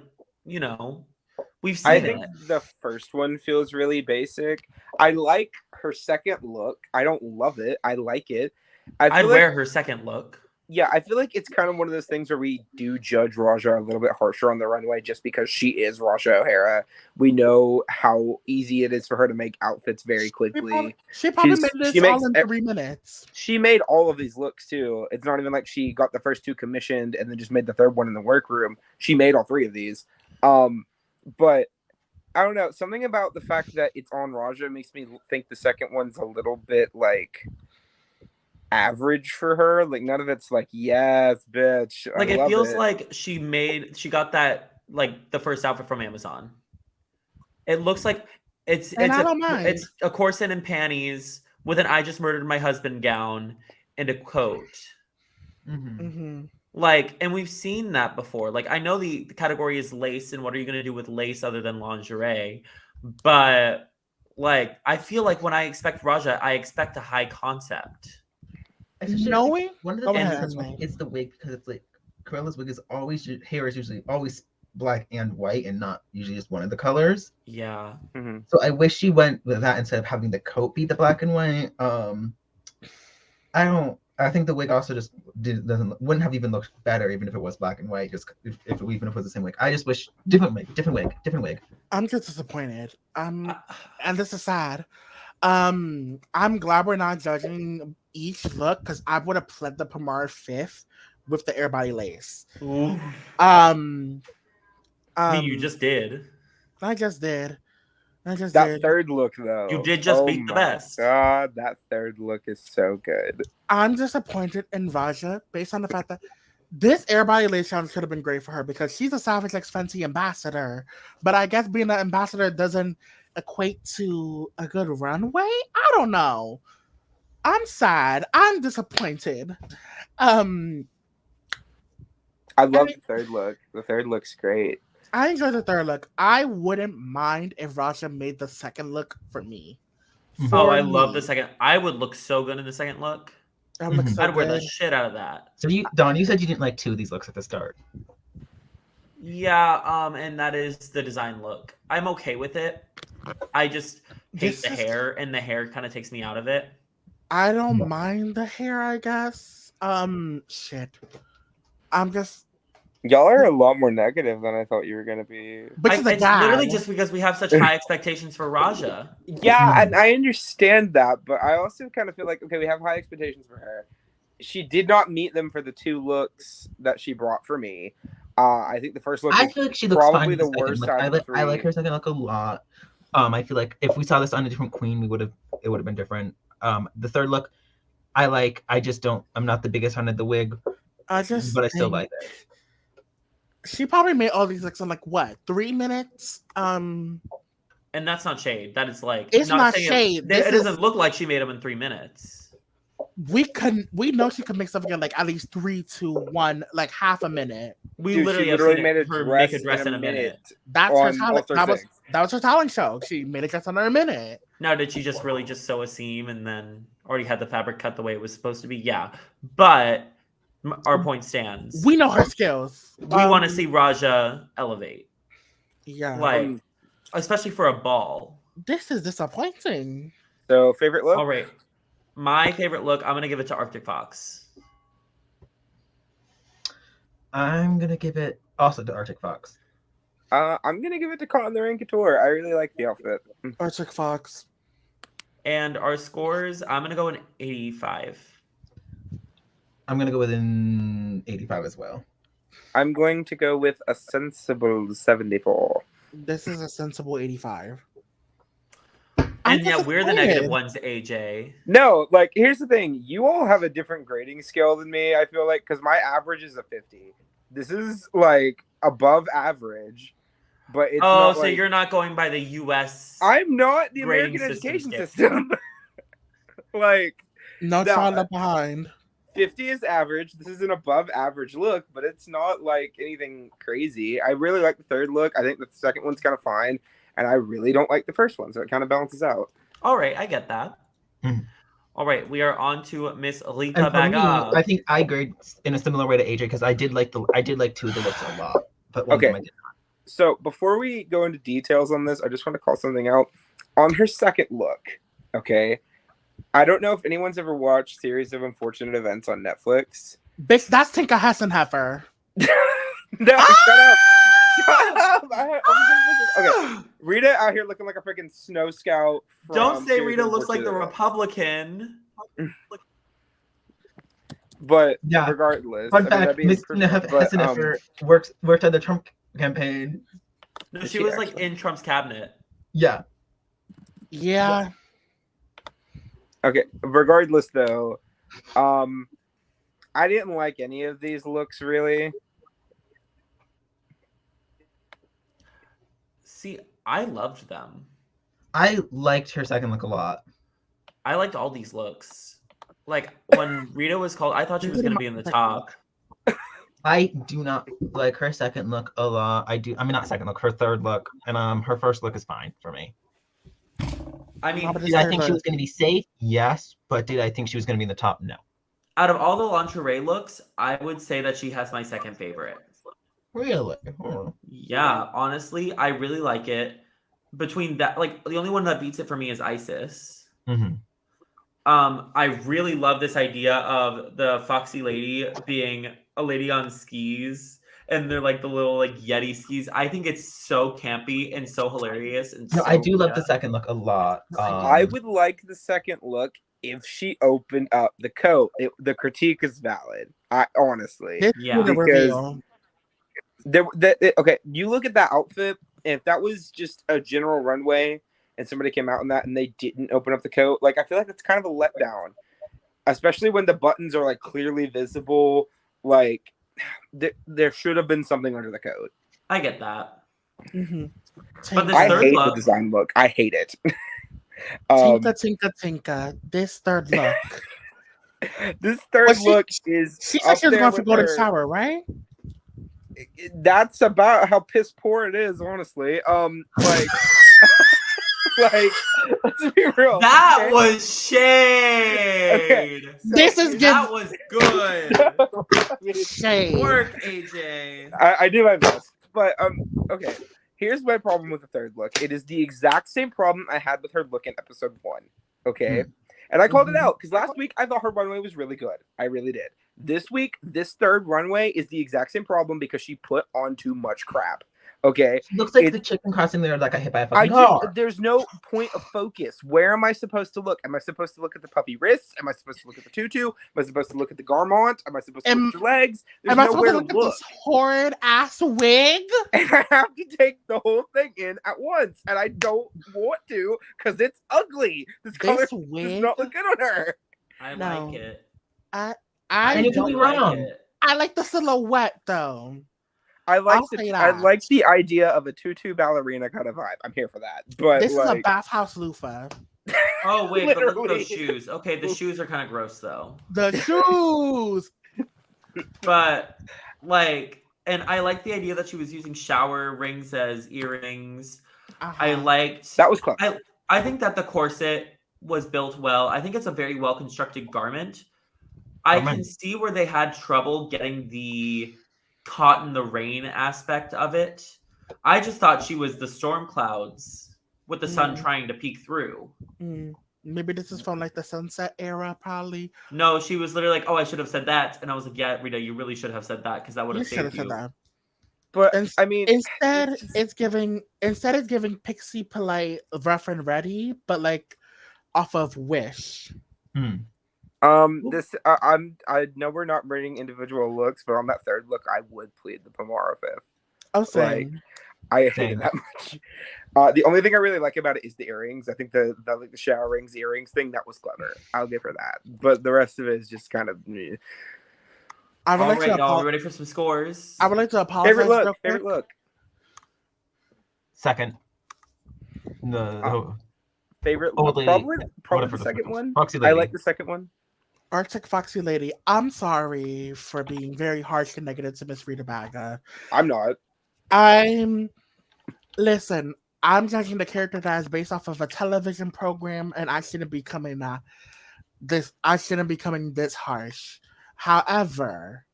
we've seen I it. think the first one feels really basic. I like her second look. I don't love it. I like it. I I'd feel wear her second look. Yeah, I feel like it's kind of one of those things where we do judge Raja a little bit harsher on the runway just because she is Raja O'Hara. We know how easy it is for her to make outfits very quickly. She probably made this all in 3 minutes. She made all of these looks too. It's not even like she got the first 2 commissioned and then just made the 3rd one in the workroom. She made all 3 of these. But I don't know. Something about the fact that it's on Raja makes me think the second one's a little bit like average for her. Like none of it's like, yes, bitch. Like it feels like she got that like the first outfit from Amazon. It looks like it's a corset and panties with an "I just murdered my husband" gown and a coat. Like, and we've seen that before. Like, I know the category is lace, and what are you going to do with lace other than lingerie? But like, I feel like when I expect Raja, I expect a high concept. Knowing one of the things it's the wig, because it's like Corella's wig is always hair is usually always black and white and not usually just one of the colors. Yeah. So I wish she went with that instead of having the coat be the black and white. I think the wig also just wouldn't have even looked better even if it was black and white. Just even if it was the same wig. I just wish different wig. I'm just disappointed. And this is sad. I'm glad we're not judging each look because I would have pled the Pomar 5th with the airbody lace. Ooh. You just did. I just did. That 3rd look though. You did just beat the best. God, that 3rd look is so good. I'm disappointed in Raja based on the fact that this airbody lace challenge should have been great for her because she's a Savage X Fenty ambassador. But I guess being an ambassador doesn't equate to a good runway. I don't know. I'm sad. I'm disappointed. I love the 3rd look. The 3rd looks great. I enjoy the 3rd look. I wouldn't mind if Raja made the 2nd look for me. I love the 2nd. I would look so good in the 2nd look. I'd wear the shit out of that. So Dawn, you said you didn't like 2 of these looks at the start. Yeah, and that is the design look. I'm okay with it. I just hate the hair, and the hair kind of takes me out of it. I don't mind the hair, I guess. Shit. I'm just... Y'all are a lot more negative than I thought you were going to be. But it's literally just because we have such high expectations for Raja. Yeah, and I understand that, but I also kind of feel like, okay, we have high expectations for her. She did not meet them for the 2 looks that she brought for me. I think the first look I feel like she looks probably fine the worst out of the 3. I like her 2nd look a lot. I feel like if we saw this on a different queen, it would have been different. The 3rd look, I'm not the biggest fan of the wig, but I still like it. She probably made all these looks in like what, 3 minutes? And that's not shade. That is like it's not shade. It doesn't look like she made them in 3 minutes. We know she could make something in like at least 3 to 1, like half a minute. We literally made her make a dress in a minute. That's her talent. That was her talent show. She made a dress under a minute. Now, did she just really just sew a seam and then already had the fabric cut the way it was supposed to be? Yeah, but our point stands. We know her skills. We want to see Raja elevate. Yeah, like especially for a ball. This is disappointing. So, favorite look? All right. My favorite look, I'm going to give it to Arctic Fox. I'm going to give it also to Arctic Fox. I'm going to give it to Caught in the Rain Couture. I really like the outfit. Arctic Fox. And our scores, I'm going to go in 85. I'm going to go with an 85 as well. I'm going to go with a sensible 74. This is a sensible 85. And yeah, we're the negative ones, AJ. No, like, here's the thing. You all have a different grading scale than me, I feel like, because my average is a 50. This is, like, above average, but it's not so you're not going by the U.S. I'm not the American education system. Like, not far left behind. 50 is average. This is an above average look, but it's not, like, anything crazy. I really like the 3rd look. I think the 2nd one's kind of fine. And I really don't like the 1st one, so it kind of balances out. All right, I get that. All right, we are on to Miss Rita Baga. I think I grade in a similar way to AJ because I did like 2 of the looks a lot, but one of them I did not. So before we go into details on this, I just want to call something out. On her 2nd look, okay, I don't know if anyone's ever watched Series of Unfortunate Events on Netflix, Bitch, that's Tinka Hessenheffer. No, shut up. Shut up. Okay, Rita out here looking like a freaking snow scout. Don't say Series Rita of looks like the Fortuitous. Republican. But Yeah. regardless, Fun I mean, fact: that'd be Miss perfect, but, Hessenheffer worked on the Trump campaign. No, Did she she was like actually? in Trump's cabinet. Yeah. Yeah. Okay, regardless though, I didn't like any of these looks really. See, I loved them. I liked her second look a lot. I liked all these looks. Like when Rita was called, I thought she was going to be in the top. I do not like her second look a lot. I mean, not second look, her third look, and her first look is fine for me. I mean, Did I think she was going to be safe? Yes, but did I think she was going to be in the top? No. out of all the lingerie looks, I would say that she has my second favorite. Really? Oh. Yeah, honestly, I really like it. Between that, like the only one that beats it for me is Icesis. Mm-hmm. I really love this idea of the foxy lady being a lady on skis, and they're like the little like Yeti skis. I think it's so campy and so hilarious. And No, so I do love Rita. the second look a lot. I would like the second look if she opened up the coat. The critique is valid. I honestly, This Yeah. is the because reveal. okay, you look at that outfit. If that was just a general runway and somebody came out in that and they didn't open up the coat, like I feel like it's kind of a letdown, especially when the buttons are like clearly visible. Like there should have been something under the coat. I get that. Mm-hmm. But this I third hate look, the design look. I hate it. Tinka. This third look. This third Well, look is She up said she was there going for with golden her. shower, right? That's about how piss poor it is, honestly. Like, like, let's be real. that okay? was shade. Okay, so This is That was good. I mean, Shade. Work, AJ. I do my best, but okay. Here's my problem with the third look. It is the exact same problem I had with her look in episode 1. Okay, and I called it out because last week I thought her runway was really good. I really did. This week, this third runway is the exact same problem because she put on too much crap. Okay, She looks like the chicken crossing there that got hit by a fucking I car. just, there's no point of focus. Where am I supposed to look? Am I supposed to look at the puffy wrists? Am I supposed to look at the tutu? Am I supposed to look at the garment? Am I supposed to look at your legs? There's Am I supposed nowhere to to look at look. this horrid ass wig? And I have to take the whole thing in at once. And I don't want to because it's ugly. This color This does wig? not look good on her. I No. like it. I And you can really be like wrong. it. I like the silhouette though. I like I'll say that. the idea of a tutu ballerina kind of vibe. I'm here for that. But This is a like, bathhouse loofah. Oh wait, but look at Literally. those shoes. Okay, the shoes are kind of gross though. The shoes. But like, and I like the idea that she was using shower rings as earrings. I liked that was clever. I think that the corset was built well. I think it's a very well constructed garment. I can see where they had trouble getting the caught in the rain aspect of it. I just thought she was the storm clouds with the sun trying to peek through. Maybe this is from like the sunset era, probably. No, she was literally like, "Oh, I should have said that," and I was like, "Yeah, Rita, you really should have said that because that would You have should have saved said you." that. But I mean, Instead, it's giving Pixie Polite rough and ready, but like off of Wish. I know we're not rating individual looks, but on that third look, I would plead the Pomara fifth. Oh, Like, same. I hate it that much. The only thing I really like about it is the earrings. I think the like the shower rings earrings thing that was clever. I'll give her that. But the rest of it is just kind of. All right, y'all, ready for some scores? I would like to apologize. Favorite look. Second. Favorite Oh, look. Probably the second one. I like the second one. Arctic Foxy Lady. I'm sorry for being very harsh and negative to Miss Rita Baga. I'm not. Listen, I'm judging the character that is based off of a television program, and I shouldn't be coming this harsh. However,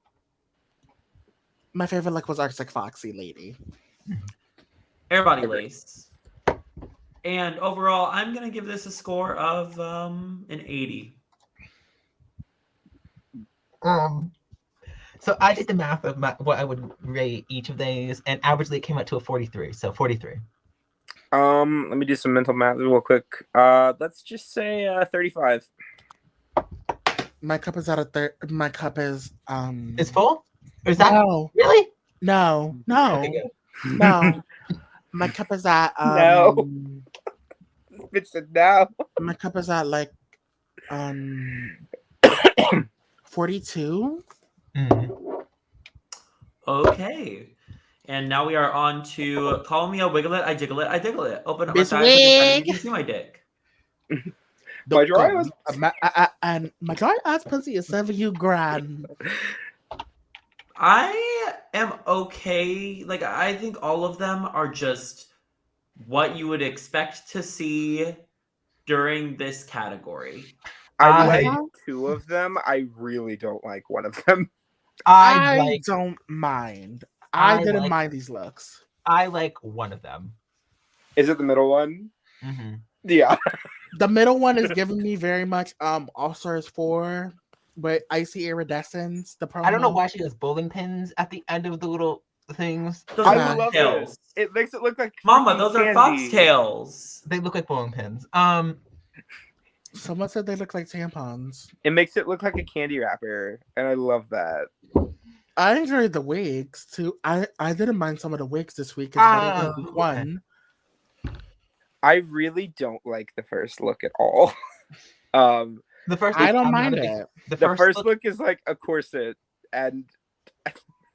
my favorite look was Arctic Foxy Lady. Airbody lace. And overall, I'm gonna give this a score of an 80. So I did the math of what I would rate each of these, and averagely it came out to a 43. So 43. Let me do some mental math real quick. Let's just say 35. My cup is my cup is It's full? Or is that no, really? no, Okay, good. no. My cup is at No. Bitch said no. my cup is at like 42. Mm. Okay. And now we are on to Call Me a Wigglet, I Jiggle It, I Diggle It. Open up my Miss thighs like a Wig. you can see my dick. My dry was- and my dry ass pussy is 7 you grand. I am okay. Like, I think all of them are just what you would expect to see during this category. I I- like 2 of them. I really don't like one of them. I don't mind. I didn't mind these looks. I like one of them. Is it the middle one? Mm-hmm. Yeah. The middle one is giving me very much All Stars 4 with icy iridescence. The promo. I don't know why she does bowling pins at the end of the little things. Those I are love foxtails. It makes it look like Mama, freaking those are candy. foxtails. They look like bowling pins. Someone said they look like tampons. It makes it look like a candy wrapper, and I love that. I enjoyed the wigs too. I didn't mind some of the wigs this week. It's better than week one. I really don't like the first look at all. The first I look, don't I'm mind not a big- it. The first look is like a corset and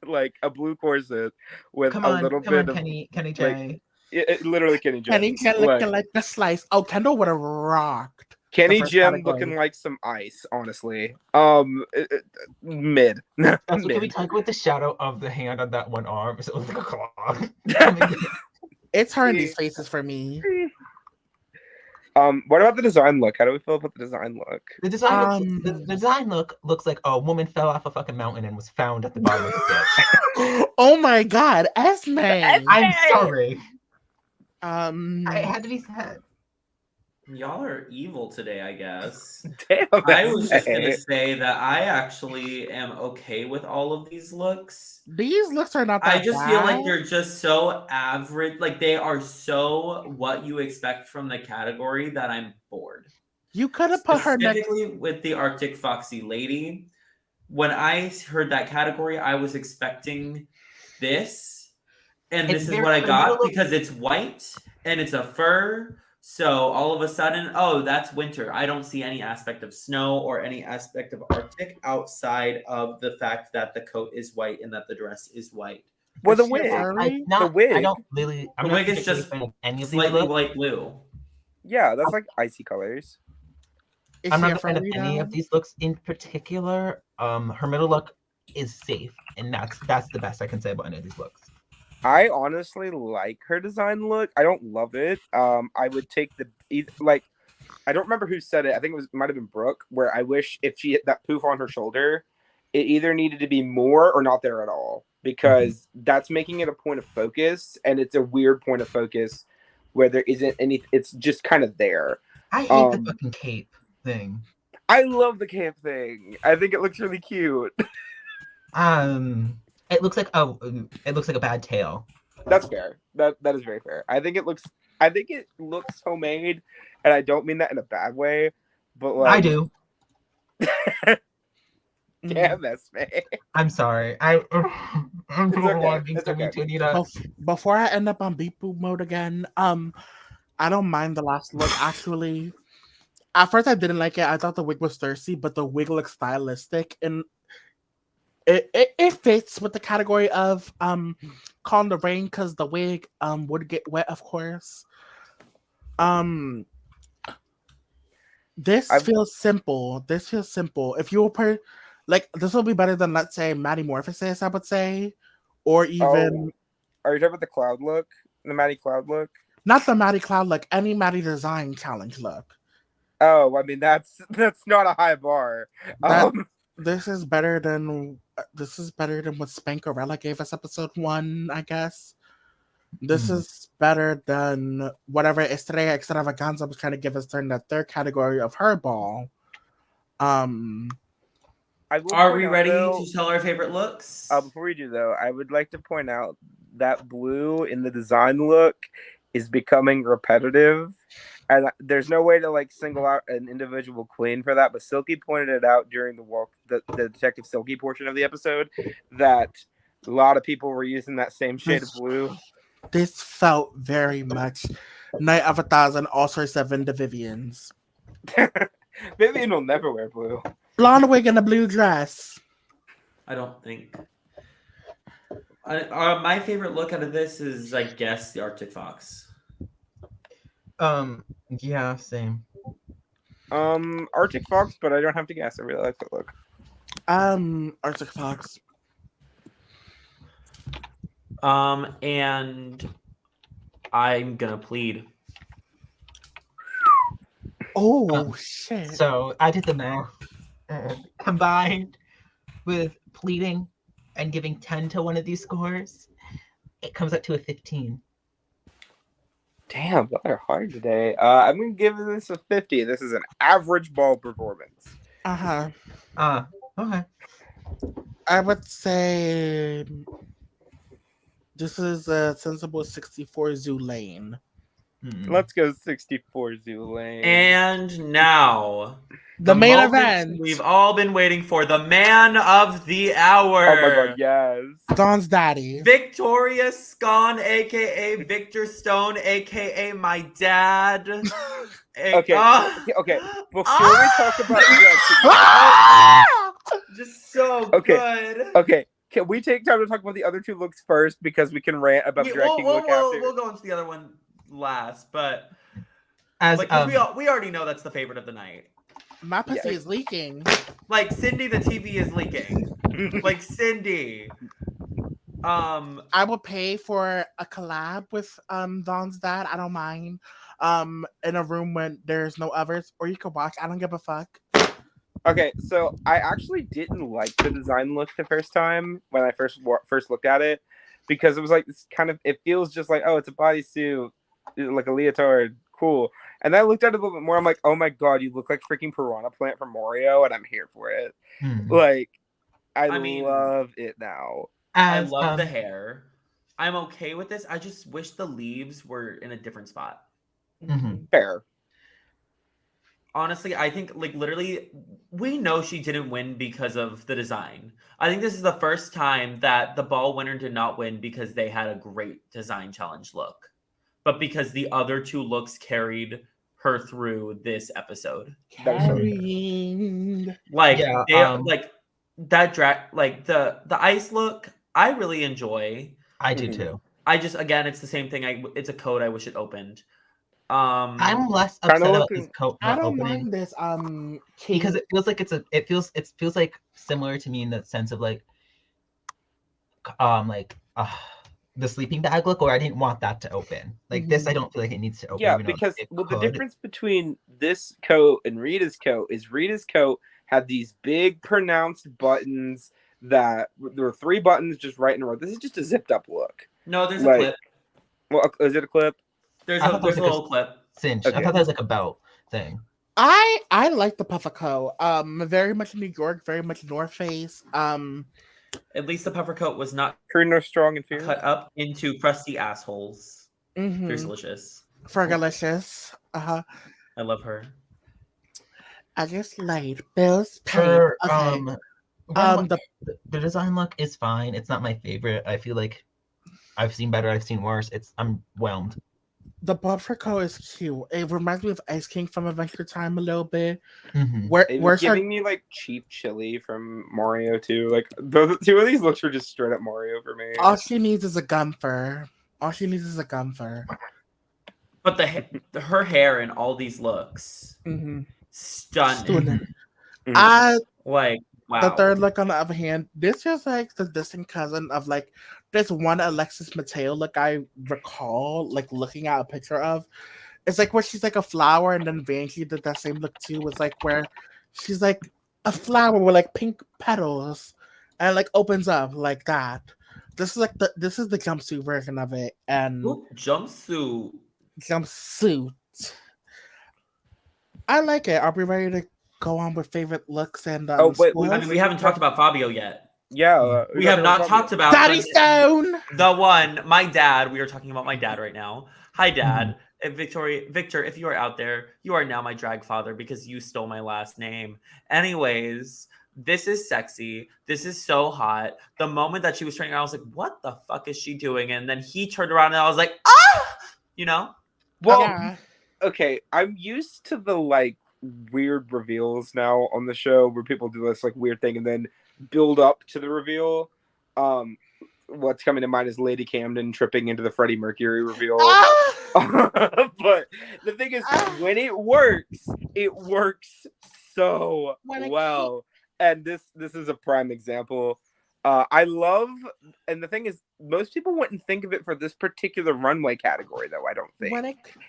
like a blue corset with Come a on, little come bit on, of Kenny J. literally Kenny Jim. Kenny can look like a slice. Oh, Kendall would have rocked. Kenny the first Jim category. looking like some ice, honestly. Mid. Also, can we Mid. talk about the shadow of the hand on that one arm? So it looks like a claw. It's her in these faces for me. What about the design look? How do we feel about the design look? The design, the design looks like a woman fell off a fucking mountain and was found at the bottom of the ditch. Oh my God, Esme. I'm sorry. I It had to be said. Y'all are evil today, I guess. Damn, I was just going to say that I actually am okay with all of these looks. These looks are not that I just feel like bad. they're just so average. Like, they are so what you expect from the category that I'm bored. You could have put her next. Specifically with the Arctic Foxy Lady. When I heard that category, I was expecting this. And It's this is very what I got little- because it's white and it's a fur. So all of a sudden, oh, that's winter. I don't see any aspect of snow or any aspect of Arctic outside of the fact that the coat is white and that the dress is white. Well, the Is she a wig. furry? The wig. I don't really. I'm The not wig is particularly just a fan of any of these Slightly looks. light blue. Yeah, that's like icy colors. Is I'm she not a a fan of furry any now? of these looks in particular. Her middle look is safe, and that's the best I can say about any of these looks. I honestly like her design look. I don't love it. I would take I don't remember who said it. I think it might have been Brooke, where I wish if she hit that poof on her shoulder, it either needed to be more or not there at all, because that's making it a point of focus, and it's a weird point of focus where there isn't any. It's just kind of there. I hate the fucking cape thing. I love the camp thing. I think it looks really cute. It looks like a bad tail. That's fair. That is very fair. I think it looks homemade, and I don't mean that in a bad way, but like I do. Damn, Esme. I'm sorry. I'm It's okay. It's okay. to Anita. Before I end up on beep boop mode again, I don't mind the last look actually. At first I didn't like it. I thought the wig was thirsty, but the wig looks stylistic and it fits with the category of calling the rain because the wig would get wet, of course. This feels simple. If you were this will be better than, let's say, Maddie Morphosis, I would say, or even. Are you talking about the cloud look, the Maddie Cloud look? Not the Maddie Cloud look, any Maddie Design Challenge look. Oh, I mean that's not a high bar. This is better than what Spankerella gave us episode 1, I guess. This is better than whatever Estrella Extravaganza was trying to give us during the third category of her ball. I will Are point we out, ready though, to tell our favorite looks? before we do, though, I would like to point out that blue in the design look is becoming repetitive. And there's no way to like single out an individual queen for that, but Silky pointed it out during the Detective Silky portion of the episode that a lot of people were using that same shade of blue. This felt very much Night of 1,000 All-Star 7 to Vivian's. Vivian will never wear blue. Blonde wig and a blue dress. I don't think. My favorite look out of this is, I guess, the Arctic Fox. Yeah, same. Arctic Fox, but I don't have to guess. I really like that look. Arctic Fox. And I'm gonna plead. Oh, shit. So I did the math. Combined with pleading and giving 10 to one of these scores, it comes up to a 15. Damn, they're hard today. I'm gonna give this a 50. This is an average ball performance. Uh-huh. Okay. I would say this is a sensible 64 Zoo Lane. Let's go 64 Zoolane. And now, The main moment event. we've all been waiting for, the man of the hour. Oh my god, yes. Dawn's daddy. Victoria Scone, aka Victor Stone, aka my dad. Okay. Okay. Before we talk about just so Okay. good. okay, can we take time to talk about the other two looks first because we can rant about the drag king look after? We'll go into the other one last, but As like we already know that's the favorite of the night. My pussy is leaking. Like Cindy, the TV is leaking. Like Cindy. I will pay for a collab with Dawn's dad. I don't mind. In a room when there's no others, or you can watch. I don't give a fuck. Okay, so I actually didn't like the design look the first time when I first looked at it because it was like this kind of, it feels just like, oh, it's a bodysuit, like a leotard, cool. And then I looked at it a little bit more. I'm like, oh my god, you look like freaking Piranha Plant from Mario, and I'm here for it. Like, I mean, love it now. I love the hair. I'm okay with this. I just wish the leaves were in a different spot. Fair. Honestly, I think like literally we know she didn't win because of the design. I think this is the first time that the ball winner did not win because they had a great design challenge look, but because the other two looks carried her through this episode. Carrying. Like Yeah, like that drag, like the ice look, I really enjoy. I do too. I just, again, it's the same thing. It's a code. I wish it opened. I'm less upset about this coat I not don't opening mind this because it feels like it feels like similar to me in the sense of like the sleeping bag look, or I didn't want that to open. Like this, I don't feel like it needs to open. Yeah, because the difference between this coat and Rita's coat is Rita's coat had these big pronounced buttons that there were 3 buttons just right in a row. This is just a zipped up look. No, there's a clip. Well, is it a clip? There's a little clip. Cinch. Okay. I thought that was like a belt thing. I like the puffer coat. Very much New York, very much North Face. At least the puffer coat was not True, no strong and fierce. cut up into crusty assholes. Fierce delicious. Fergalicious. I love her. I just laid bills paid. Her, Okay. the design look is fine. It's not my favorite. I feel like I've seen better. I've seen worse. I'm whelmed. The puffer coat is cute. It reminds me of Ice King from Adventure Time a little bit. It was giving me like Chief Chili from Mario 2. Like the 2 of these looks were just straight up Mario for me. All she needs is a gunfer. But her hair in all these looks, stunning. Like, wow. The third look, on the other hand, this is like the distant cousin of like this one Alexis Mateo look I recall, like looking at a picture of. It's like where she's like a flower, and then Vanity did that same look too. It's like where she's like a flower with like pink petals, and it, like opens up like that. This is the jumpsuit version of it, and jumpsuit. I like it. Are we ready to go on with favorite looks and Oh, wait, spoils? I mean, we haven't talked about Fabio yet. Yeah, We have not talked about Daddy Stone. the one, my dad. We are talking about my dad right now. Hi, Dad. And Victor, if you are out there, you are now my drag father because you stole my last name. Anyways, this is sexy. This is so hot. The moment that she was turning around, I was like, what the fuck is she doing? And then he turned around and I was like, ah! You know? Well, Yeah. okay, I'm used to the like weird reveals now on the show where people do this like weird thing and then build up to the reveal. What's coming to mind is Lady Camden tripping into the Freddie Mercury reveal. But the thing is, when it works so well. And this is a prime example. I love, and the thing is, most people wouldn't think of it for this particular runway category, though. I don't think.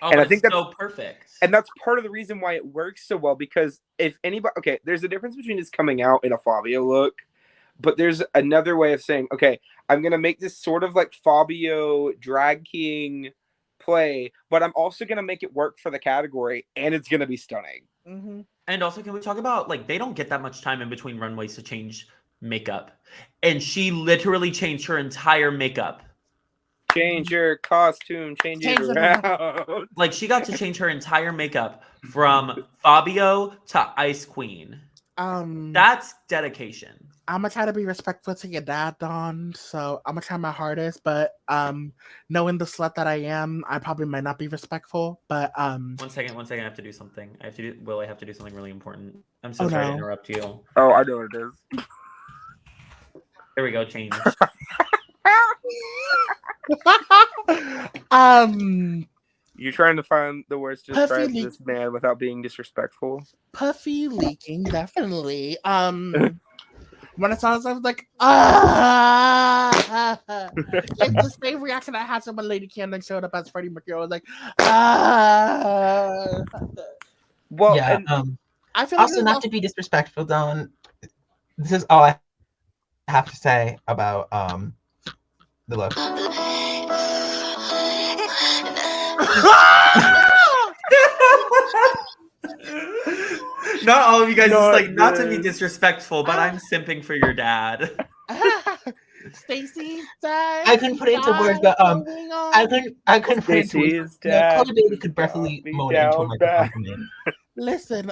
And I think that's so perfect. And that's part of the reason why it works so well. Because if anybody, okay, there's a difference between just coming out in a Fabio look, but there's another way of saying, okay, I'm gonna make this sort of like Fabio drag king play, but I'm also gonna make it work for the category, and it's gonna be stunning. Mm-hmm. And also, can we talk about, like, they don't get that much time in between runways to change makeup. And she literally changed her entire makeup. Change your costume, change it around. Like, she got to change her entire makeup from Fabio to Ice Queen. That's dedication. I'm gonna try to be respectful to your dad, Dawn. So I'm gonna try my hardest, but knowing the slut that I am, I probably might not be respectful. But One second, I have to do something. I have to do something really important. I'm so sorry to interrupt you. Oh, I know what it is. There we go, change. You're trying to find the words to describe this man without being disrespectful. Puffy leaking, definitely. When I saw this, I was like, It's the same reaction I had to when Lady Camden showed up as Freddie Mercury. I was like, Well, yeah. I feel also, not to be disrespectful, Dawn. This is all I have to say about the look. Not all of you guys, not to be disrespectful, but I'm simping for your dad. Stacey's dad. I couldn't put it into words, but I couldn't put it into words. Cody Bailey could breathily moan into a microphone. Listen,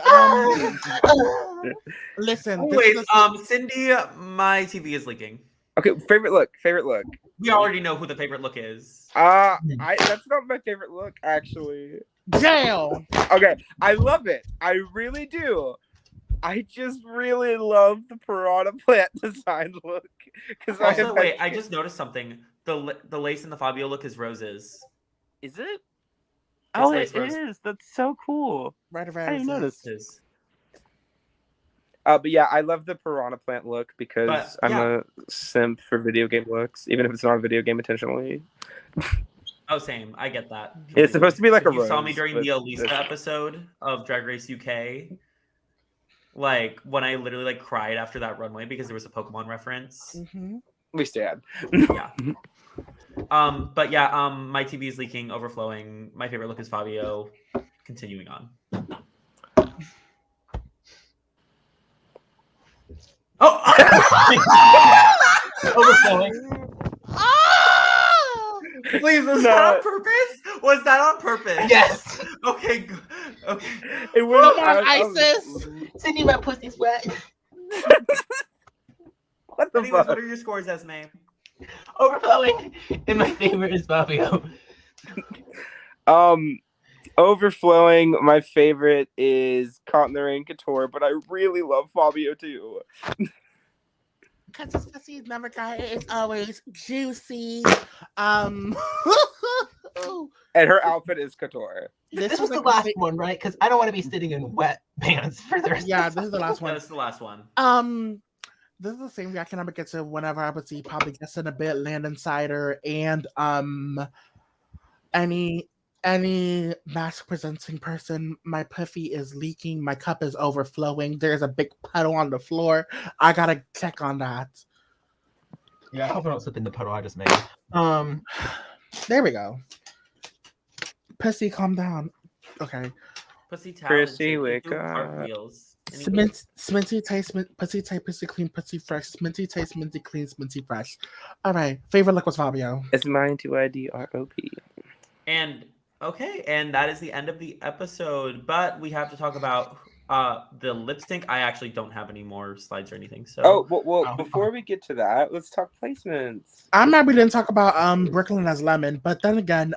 listen. Wait, Cindy, my TV is leaking. Okay, favorite look. We already know who the favorite look is. That's not my favorite look, actually. Jail. Okay, I love it. I really do. I just really love the piranha plant design look. Also, I just noticed something. The lace in the Fabio look is roses. Is it? Oh, it is. That's so cool. Right I didn't notice this. But yeah, I love the piranha plant look because I'm a simp for video game looks, even if it's not a video game intentionally. Oh, same. I get that. Completely. It's supposed to be like if you saw me during the Elisa episode of Drag Race UK, like when I literally like cried after that runway because there was a Pokemon reference. Mm-hmm. We stand. Yeah. But yeah, my TV is leaking, overflowing. My favorite look is Fabio. Continuing on. Oh! Overflowing. Please, was that on purpose? Was that on purpose? Yes. Okay, good. Okay. It was Isis. Cindy, my pussy's wet. What the fuck? What are your scores, Esme? Overflowing. And my favorite is Fabio. Overflowing, my favorite is Caught in the Rain Couture, but I really love Fabio too. Because his pussy is never dry. It's always juicy. And her outfit is Couture. This was the last one, right? Because I don't want to be sitting in wet pants for the rest. Yeah, this is the last one. This is the last one. This is the same reaction I would get to whenever I would see probably Guess in a Bit, Land Insider, and any mass presenting person. My puffy is leaking. My cup is overflowing. There's a big puddle on the floor. I gotta check on that. Yeah, I hope I don't slip in the puddle I just made. There we go. Pussy, calm down. Okay. Pussy talented. Chrissy, wake Do up. cartwheels. Sminty taste, pussy tight, pussy clean, pussy fresh. Sminty taste, minty clean, sminty fresh. All right. Favorite look was Fabio. It's mine TYDROP. And okay, and that is the end of the episode. But we have to talk about the lip sync. I actually don't have any more slides or anything. So Well, before we get to that, let's talk placements. I'm mad we didn't talk about Brooklyn as Lemon, but then again,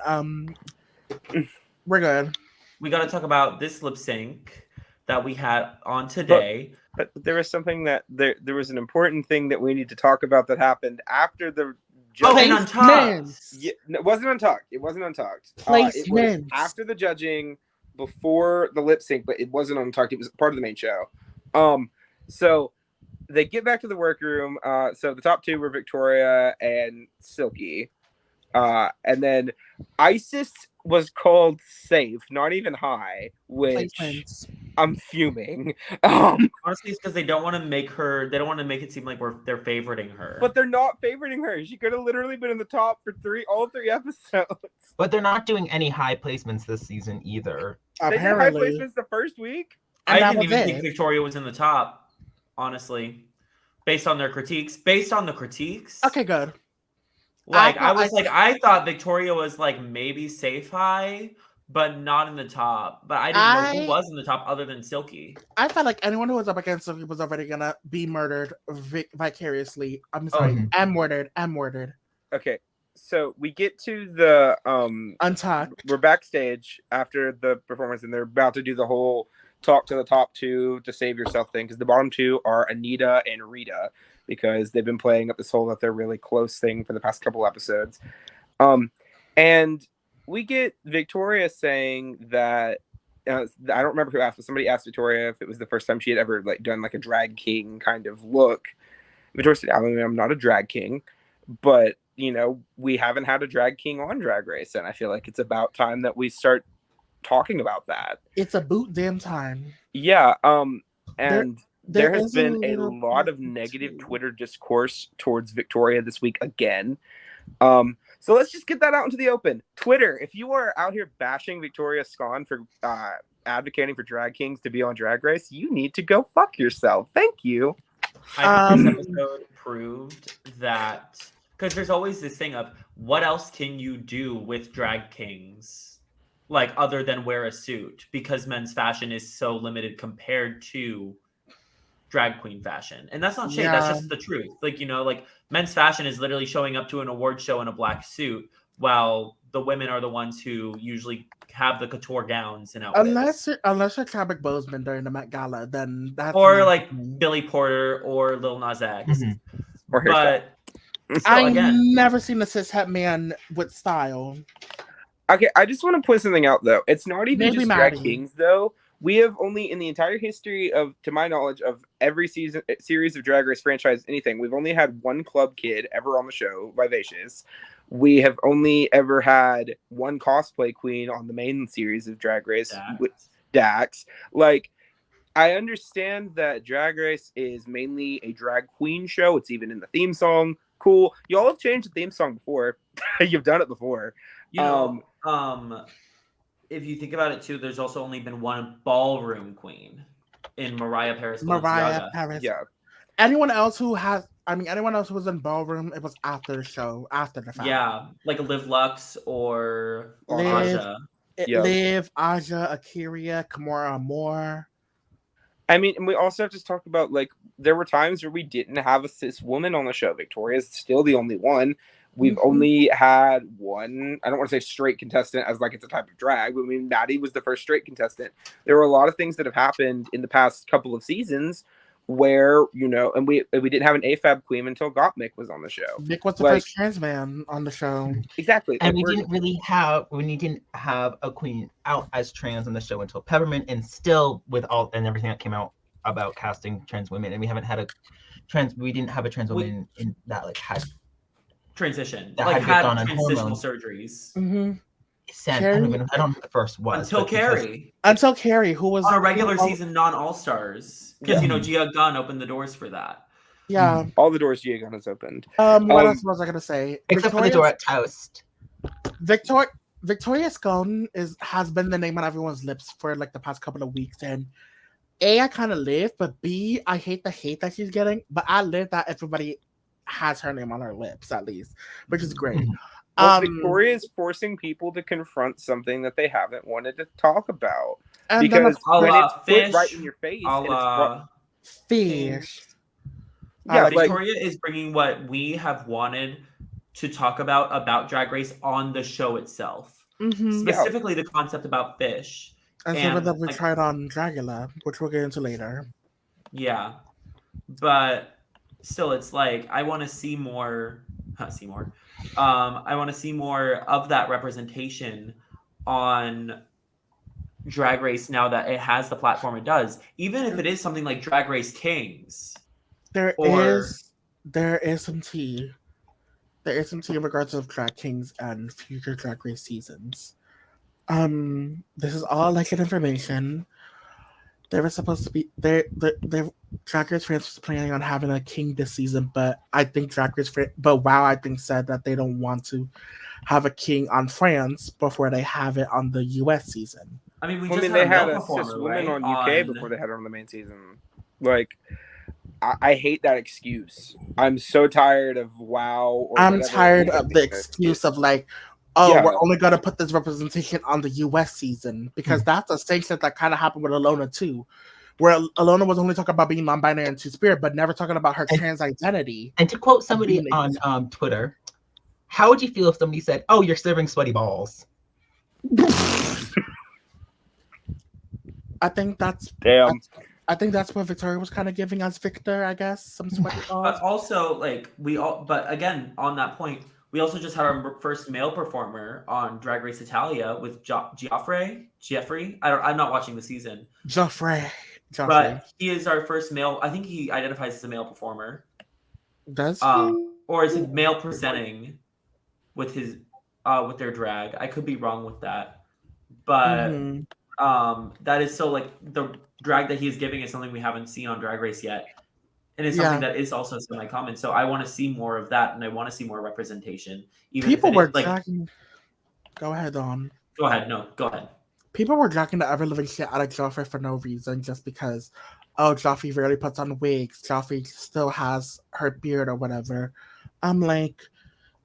we're good. we got to talk about this lip sync that we had on today. But there was something that there was an important thing that we need to talk about that happened after the And judging. Untucked. Yeah, no, it wasn't Untucked. It wasn't Untucked. It was Placements. after the judging, before the lip sync, but it wasn't Untucked. It was part of the main show. So they get back to the workroom. So the top two were Victoria and Silky. And then Icesis was called safe, not even high, which Placements. I'm fuming. Honestly, it's because they don't want to make her. They don't want to make it seem like they're favoriting her. But they're not favoriting her. She could have literally been in the top for all three episodes. But they're not doing any high placements this season either. They did high Apparently. placements the first week. And I that didn't was even it. think Victoria was in the top, honestly, based on their critiques. Based on the critiques, Okay, good. Like I I thought I thought Victoria was like maybe safe high, but not in the top. But I didn't know who was in the top other than Silky. I felt like anyone who was up against Silky was already gonna be murdered vicariously. I'm sorry, and murdered. Okay, so we get to the Untucked. we're backstage after the performance, and they're about to do the whole talk to the top two to save yourself thing, because the bottom two are Anita and Rita, because they've been playing up this whole that they're really close thing for the past couple episodes. And we get Victoria saying that I don't remember who asked, but somebody asked Victoria if it was the first time she had ever like done like a drag king kind of look. Victoria said, I mean, I'm not a drag king, but you know, we haven't had a drag king on Drag Race, and I feel like it's about time that we start talking about that. It's a boot damn time. Yeah. And there has is been a little lot of bit negative too. Twitter discourse towards Victoria this week again. So let's just get that out into the open. Twitter, if you are out here bashing Victoria Scone for advocating for drag kings to be on Drag Race, you need to go fuck yourself. Thank you. I think this episode proved that, because there's always this thing of what else can you do with drag kings, like other than wear a suit, because men's fashion is so limited compared to drag queen fashion. And that's not shade, that's just the truth. Like, you know, like men's fashion is literally showing up to an award show in a black suit, while the women are the ones who usually have the couture gowns and outfits. Unless you're Chadwick Boseman during the Met Gala, then that's or like Billy Porter or Lil Nas X. Or But I again, never seen a cishet man with style. Okay, I just want to point something out though. It's not even Maybe just drag Maddie. kings though. We have only in the entire history of, to my knowledge, of every series of Drag Race franchise, anything, we've only had one club kid ever on the show, Vivacious. We have only ever had one cosplay queen on the main series of Drag Race, with Dax. Like, I understand that Drag Race is mainly a drag queen show. It's even in the theme song. Cool. Y'all have changed the theme song before. You've done it before. you know, if you think about it too, there's also only been one ballroom queen in Mariah Paris. Mariah Balenciaga. Paris. Yeah. Anyone else who was in ballroom, it was after the show, after the fact. Yeah, like a Liv Lux or Liv. Aja. Liv, Aja, Akira, Kimura Amor. I mean, and we also have to talk about, like, there were times where we didn't have a cis woman on the show. Victoria's still the only one. We've only had one, I don't want to say straight contestant as like it's a type of drag, but I mean, Maddie was the first straight contestant. There were a lot of things that have happened in the past couple of seasons where, you know, and we didn't have an AFAB queen until Gottmik was on the show. Nick was the Like- first trans man on the show. Exactly. And Like, we didn't have a queen out as trans on the show until Peppermint, and still with all and everything that came out about casting trans women, and we didn't have a trans woman in that like had Transition. That Like had had gone on transitional hormones. surgeries. sent. I don't know who the first was. Until but because- Carrie. Until Carrie, who was On a regular season non-all-stars. Because, Yeah. you know, Gia Gunn opened the doors for that. Yeah. all the doors Gia Gunn has opened. What else was I gonna say? Except for the door at Toast. Victoria Scone has been the name on everyone's lips for like the past couple of weeks, and A, I kind of live, but B, I hate the hate that she's getting. But I live that everybody has her name on her lips at least, which is great. Well, Victoria is forcing people to confront something that they haven't wanted to talk about. And Because a when la it's put fish, right in your face, a and it's la fish. Yeah, like- Victoria is bringing what we have wanted to talk about Drag Race on the show itself. Mm-hmm. Specifically, the concept about fish. And something that we tried on Dragula, which we'll get into later. Yeah, but still, it's like I want to see more. I want to see more of that representation on Drag Race now that it has the platform it does. Even if it is something like Drag Race Kings. There is some tea. There is some tea in regards of Drag Kings and future Drag Race seasons. This is all alleged information. There was supposed to be the Drag Race France was planning on having a king this season, but I think WoW I think said that they don't want to have a king on France before they have it on the US season. I mean, they had a cis woman on UK before they had her on the main season. Like, I hate that excuse. I'm so tired of WoW. I'm tired of the excuse of like, we're only gonna put this representation on the US season, because that's a same shit that kind of happened with Alona too, where Alona was only talking about being non-binary and two-spirit, but never talking about her trans identity. And to quote somebody on Twitter, how would you feel if somebody said, "Oh, you're serving sweaty balls"? I think that's I think that's what Victoria was kind of giving us, Victor. I guess some sweaty balls. But also, like but again, on that point, we also just had our first male performer on Drag Race Italia with Jeffrey. I'm not watching the season. Joffrey. But he is our first male. I think he identifies as a male performer. Does he? Or is it male presenting with his with their drag? I could be wrong with that, but that is so like the drag that he is giving is something we haven't seen on Drag Race yet. And it's something that is also semi-common. So I want to see more of that, and I want to see more representation. People were jacking. Go ahead, Dawn. Go ahead. No, go ahead. People were jacking the ever-living shit out of Joffrey for no reason, just because, Joffrey rarely puts on wigs. Joffrey still has her beard or whatever. I'm like,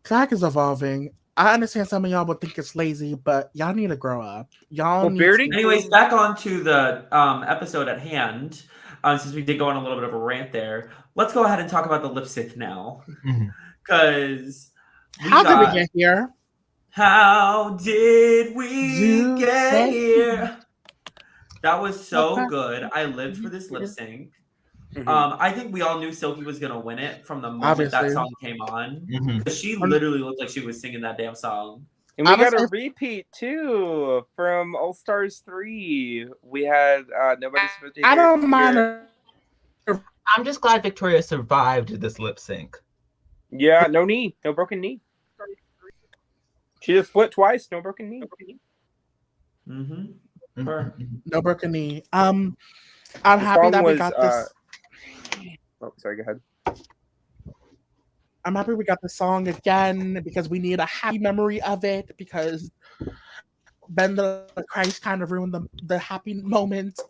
drag is evolving. I understand some of y'all would think it's lazy, but y'all need to grow up. Anyways, back on to the episode at hand. Since we did go on a little bit of a rant there, let's go ahead and talk about the lip sync now. Because how did we get here? How did we get here? That was so good. I lived for this lip sync. I think we all knew Silky was gonna win it from the moment that song came on. Because she literally looked like she was singing that damn song. And we got a repeat too from All Stars 3. We had Nobody's Supposed to. I don't mind. I'm just glad Victoria survived this lip sync. Yeah, no broken knee. She just split twice, no broken knee. No broken knee. I'm happy that we got this. Oh, sorry, go ahead. I'm happy we got the song again because we need a happy memory of it, because Ben the Christ kind of ruined the happy moment.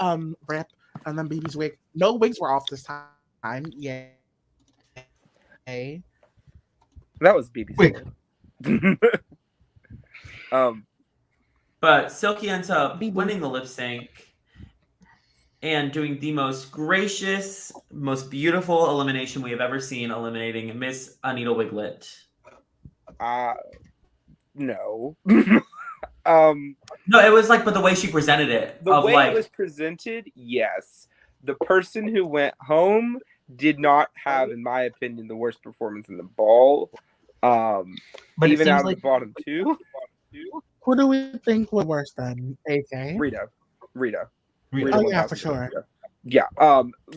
Rip. And then BB's wig. No wigs were off this time. Yeah. That was BB's wig. But Silky ends up winning the lip sync and doing the most gracious, most beautiful elimination we have ever seen, eliminating Miss Anita Wigl'it. No. No, it was like, but the way she presented it. The way it was presented, yes. The person who went home did not have, in my opinion, the worst performance in the ball. But even out of the bottom two. Who do we think was worse than AJ? Rita. Oh yeah, for sure. Yeah.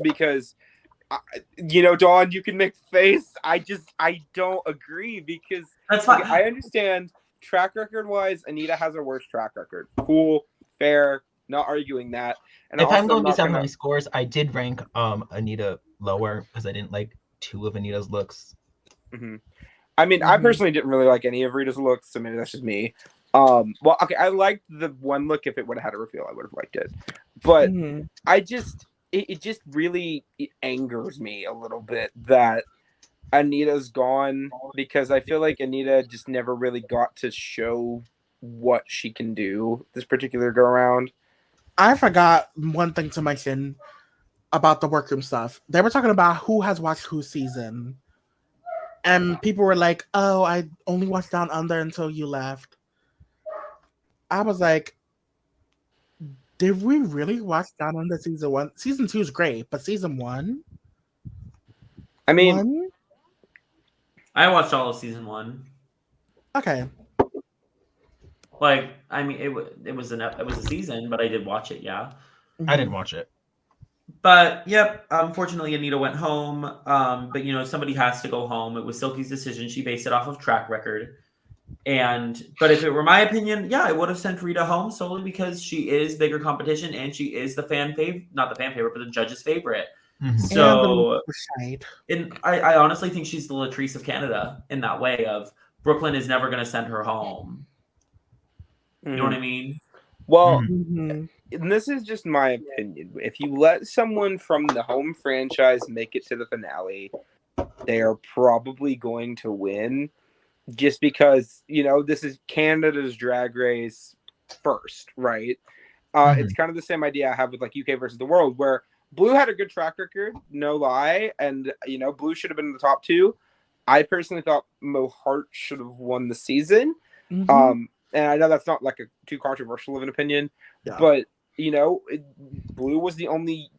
Because Dawn, you can make the face. I don't agree, because that's fine. I understand track record wise, Anita has a worse track record. Cool, fair, not arguing that. And if I'm going based on my scores, I did rank Anita lower because I didn't like two of Anita's looks. I mean, I personally didn't really like any of Rita's looks, so maybe that's just me. Well, okay, I liked the one look. If it would have had a reveal, I would have liked it. But it just really angers me a little bit that Anita's gone, because I feel like Anita just never really got to show what she can do this particular go around. I forgot one thing to mention about the workroom stuff. They were talking about who has watched whose season. And people were like, oh, I only watched Down Under until you left. I was like, did we really watch Down Under season 1? Season 2 is great, but season 1? I mean, One? I watched all of season 1. Okay. Like, I mean, it was a season, but I did watch it. Yeah. I didn't watch it. But yep, unfortunately Anita went home. But somebody has to go home. It was Silky's decision. She based it off of track record. But if it were my opinion, yeah, I would have sent Rita home solely because she is bigger competition and she is the not the fan favorite, but the judge's favorite. Mhm. So, Side. and I honestly think she's the Latrice of Canada in that way of Brooklyn is never going to send her home. You know what I mean? Well, Mhm. and this is just my opinion. If you let someone from the home franchise make it to the finale, they are probably going to win, just because this is Canada's Drag Race first, right? It's kind of the same idea I have with like UK versus the World, where Blue had a good track record, no lie, and Blue should have been in the top 2. I personally thought Mo Hart should have won the season. Mhm. And I know that's not like a too controversial of an opinion, Yeah. but Blue was the only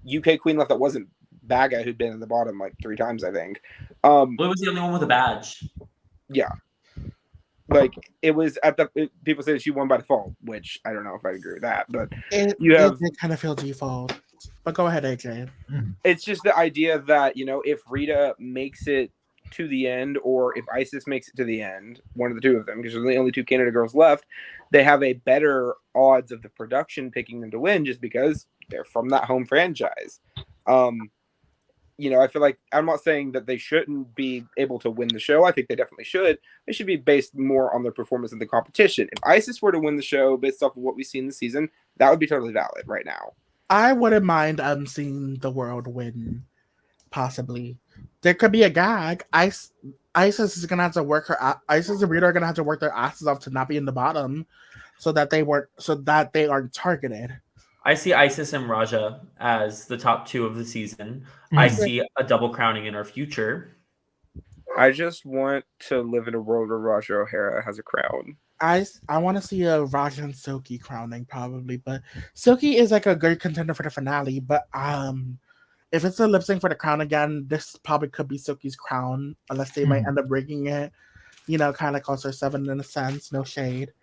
UK queen left that wasn't Baga, who'd been in the bottom like 3 times, I think. Blue was the only one with a badge. Yeah, like it was people say she won by default, which I don't know if I agree with that, but It kind of feel default. But go ahead, AJ. it's just the idea that if Rita makes it to the end, or if Icesis makes it to the end, one of the two of them, because there's the only 2 Canada girls left, they have a better odds of the production picking them to win just because they're from that home franchise. I feel like, I'm not saying that they shouldn't be able to win the show. I think they definitely should. They should be based more on their performance in the competition. If Icesis were to win the show based off of what we see in the season, that would be totally valid right now. I wouldn't mind seeing the World win, possibly. There could be a gag. Icesis is gonna have to work Icesis and Rita are gonna have to work their asses off to not be in the bottom, so that they aren't targeted. I see Icesis and Raja as the top 2 of the season. I see a double crowning in our future. I just want to live in a world where Raja O'Hara has a crown. I want to see a Raja and Silky crowning, probably, but Silky is like a good contender for the finale. But if it's a lip sync for the crown again, this probably could be Silky's crown, unless they might end up rigging it. Kind of cost her 7 in a sense. No shade.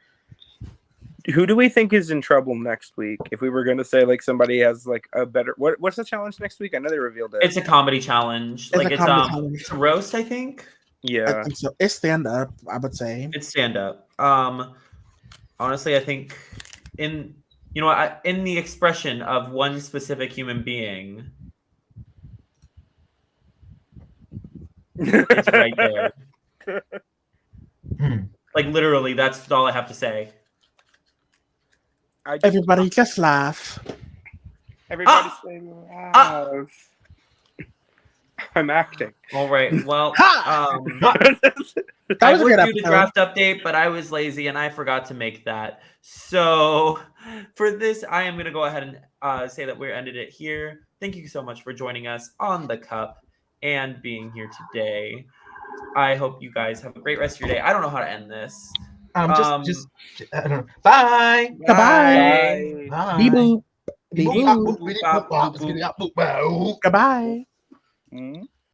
Who do we think is in trouble next week? If we were going to say like somebody has like a better, what's the challenge next week? I know they revealed it. It's a comedy challenge. It's a roast, I think. Yeah, I think so. It's stand up, I would say. It's stand up. Honestly, I think in the expression of one specific human being, it's right there. Like literally, that's all I have to say. Everybody just laugh. Everybody say laugh. I'm acting. All right. Well, That I was a would good do the episode. draft update, but I was lazy and I forgot to make that. So for this, I am going to go ahead and say that we're ended it here. Thank you so much for joining us on The Cup and being here today. I hope you guys have a great rest of your day. I don't know how to end this. I don't know. Bye. Goodbye. Bye. Bee boop. Bee Bee boop. boop. Bee boop. Goodbye. Mm-hmm.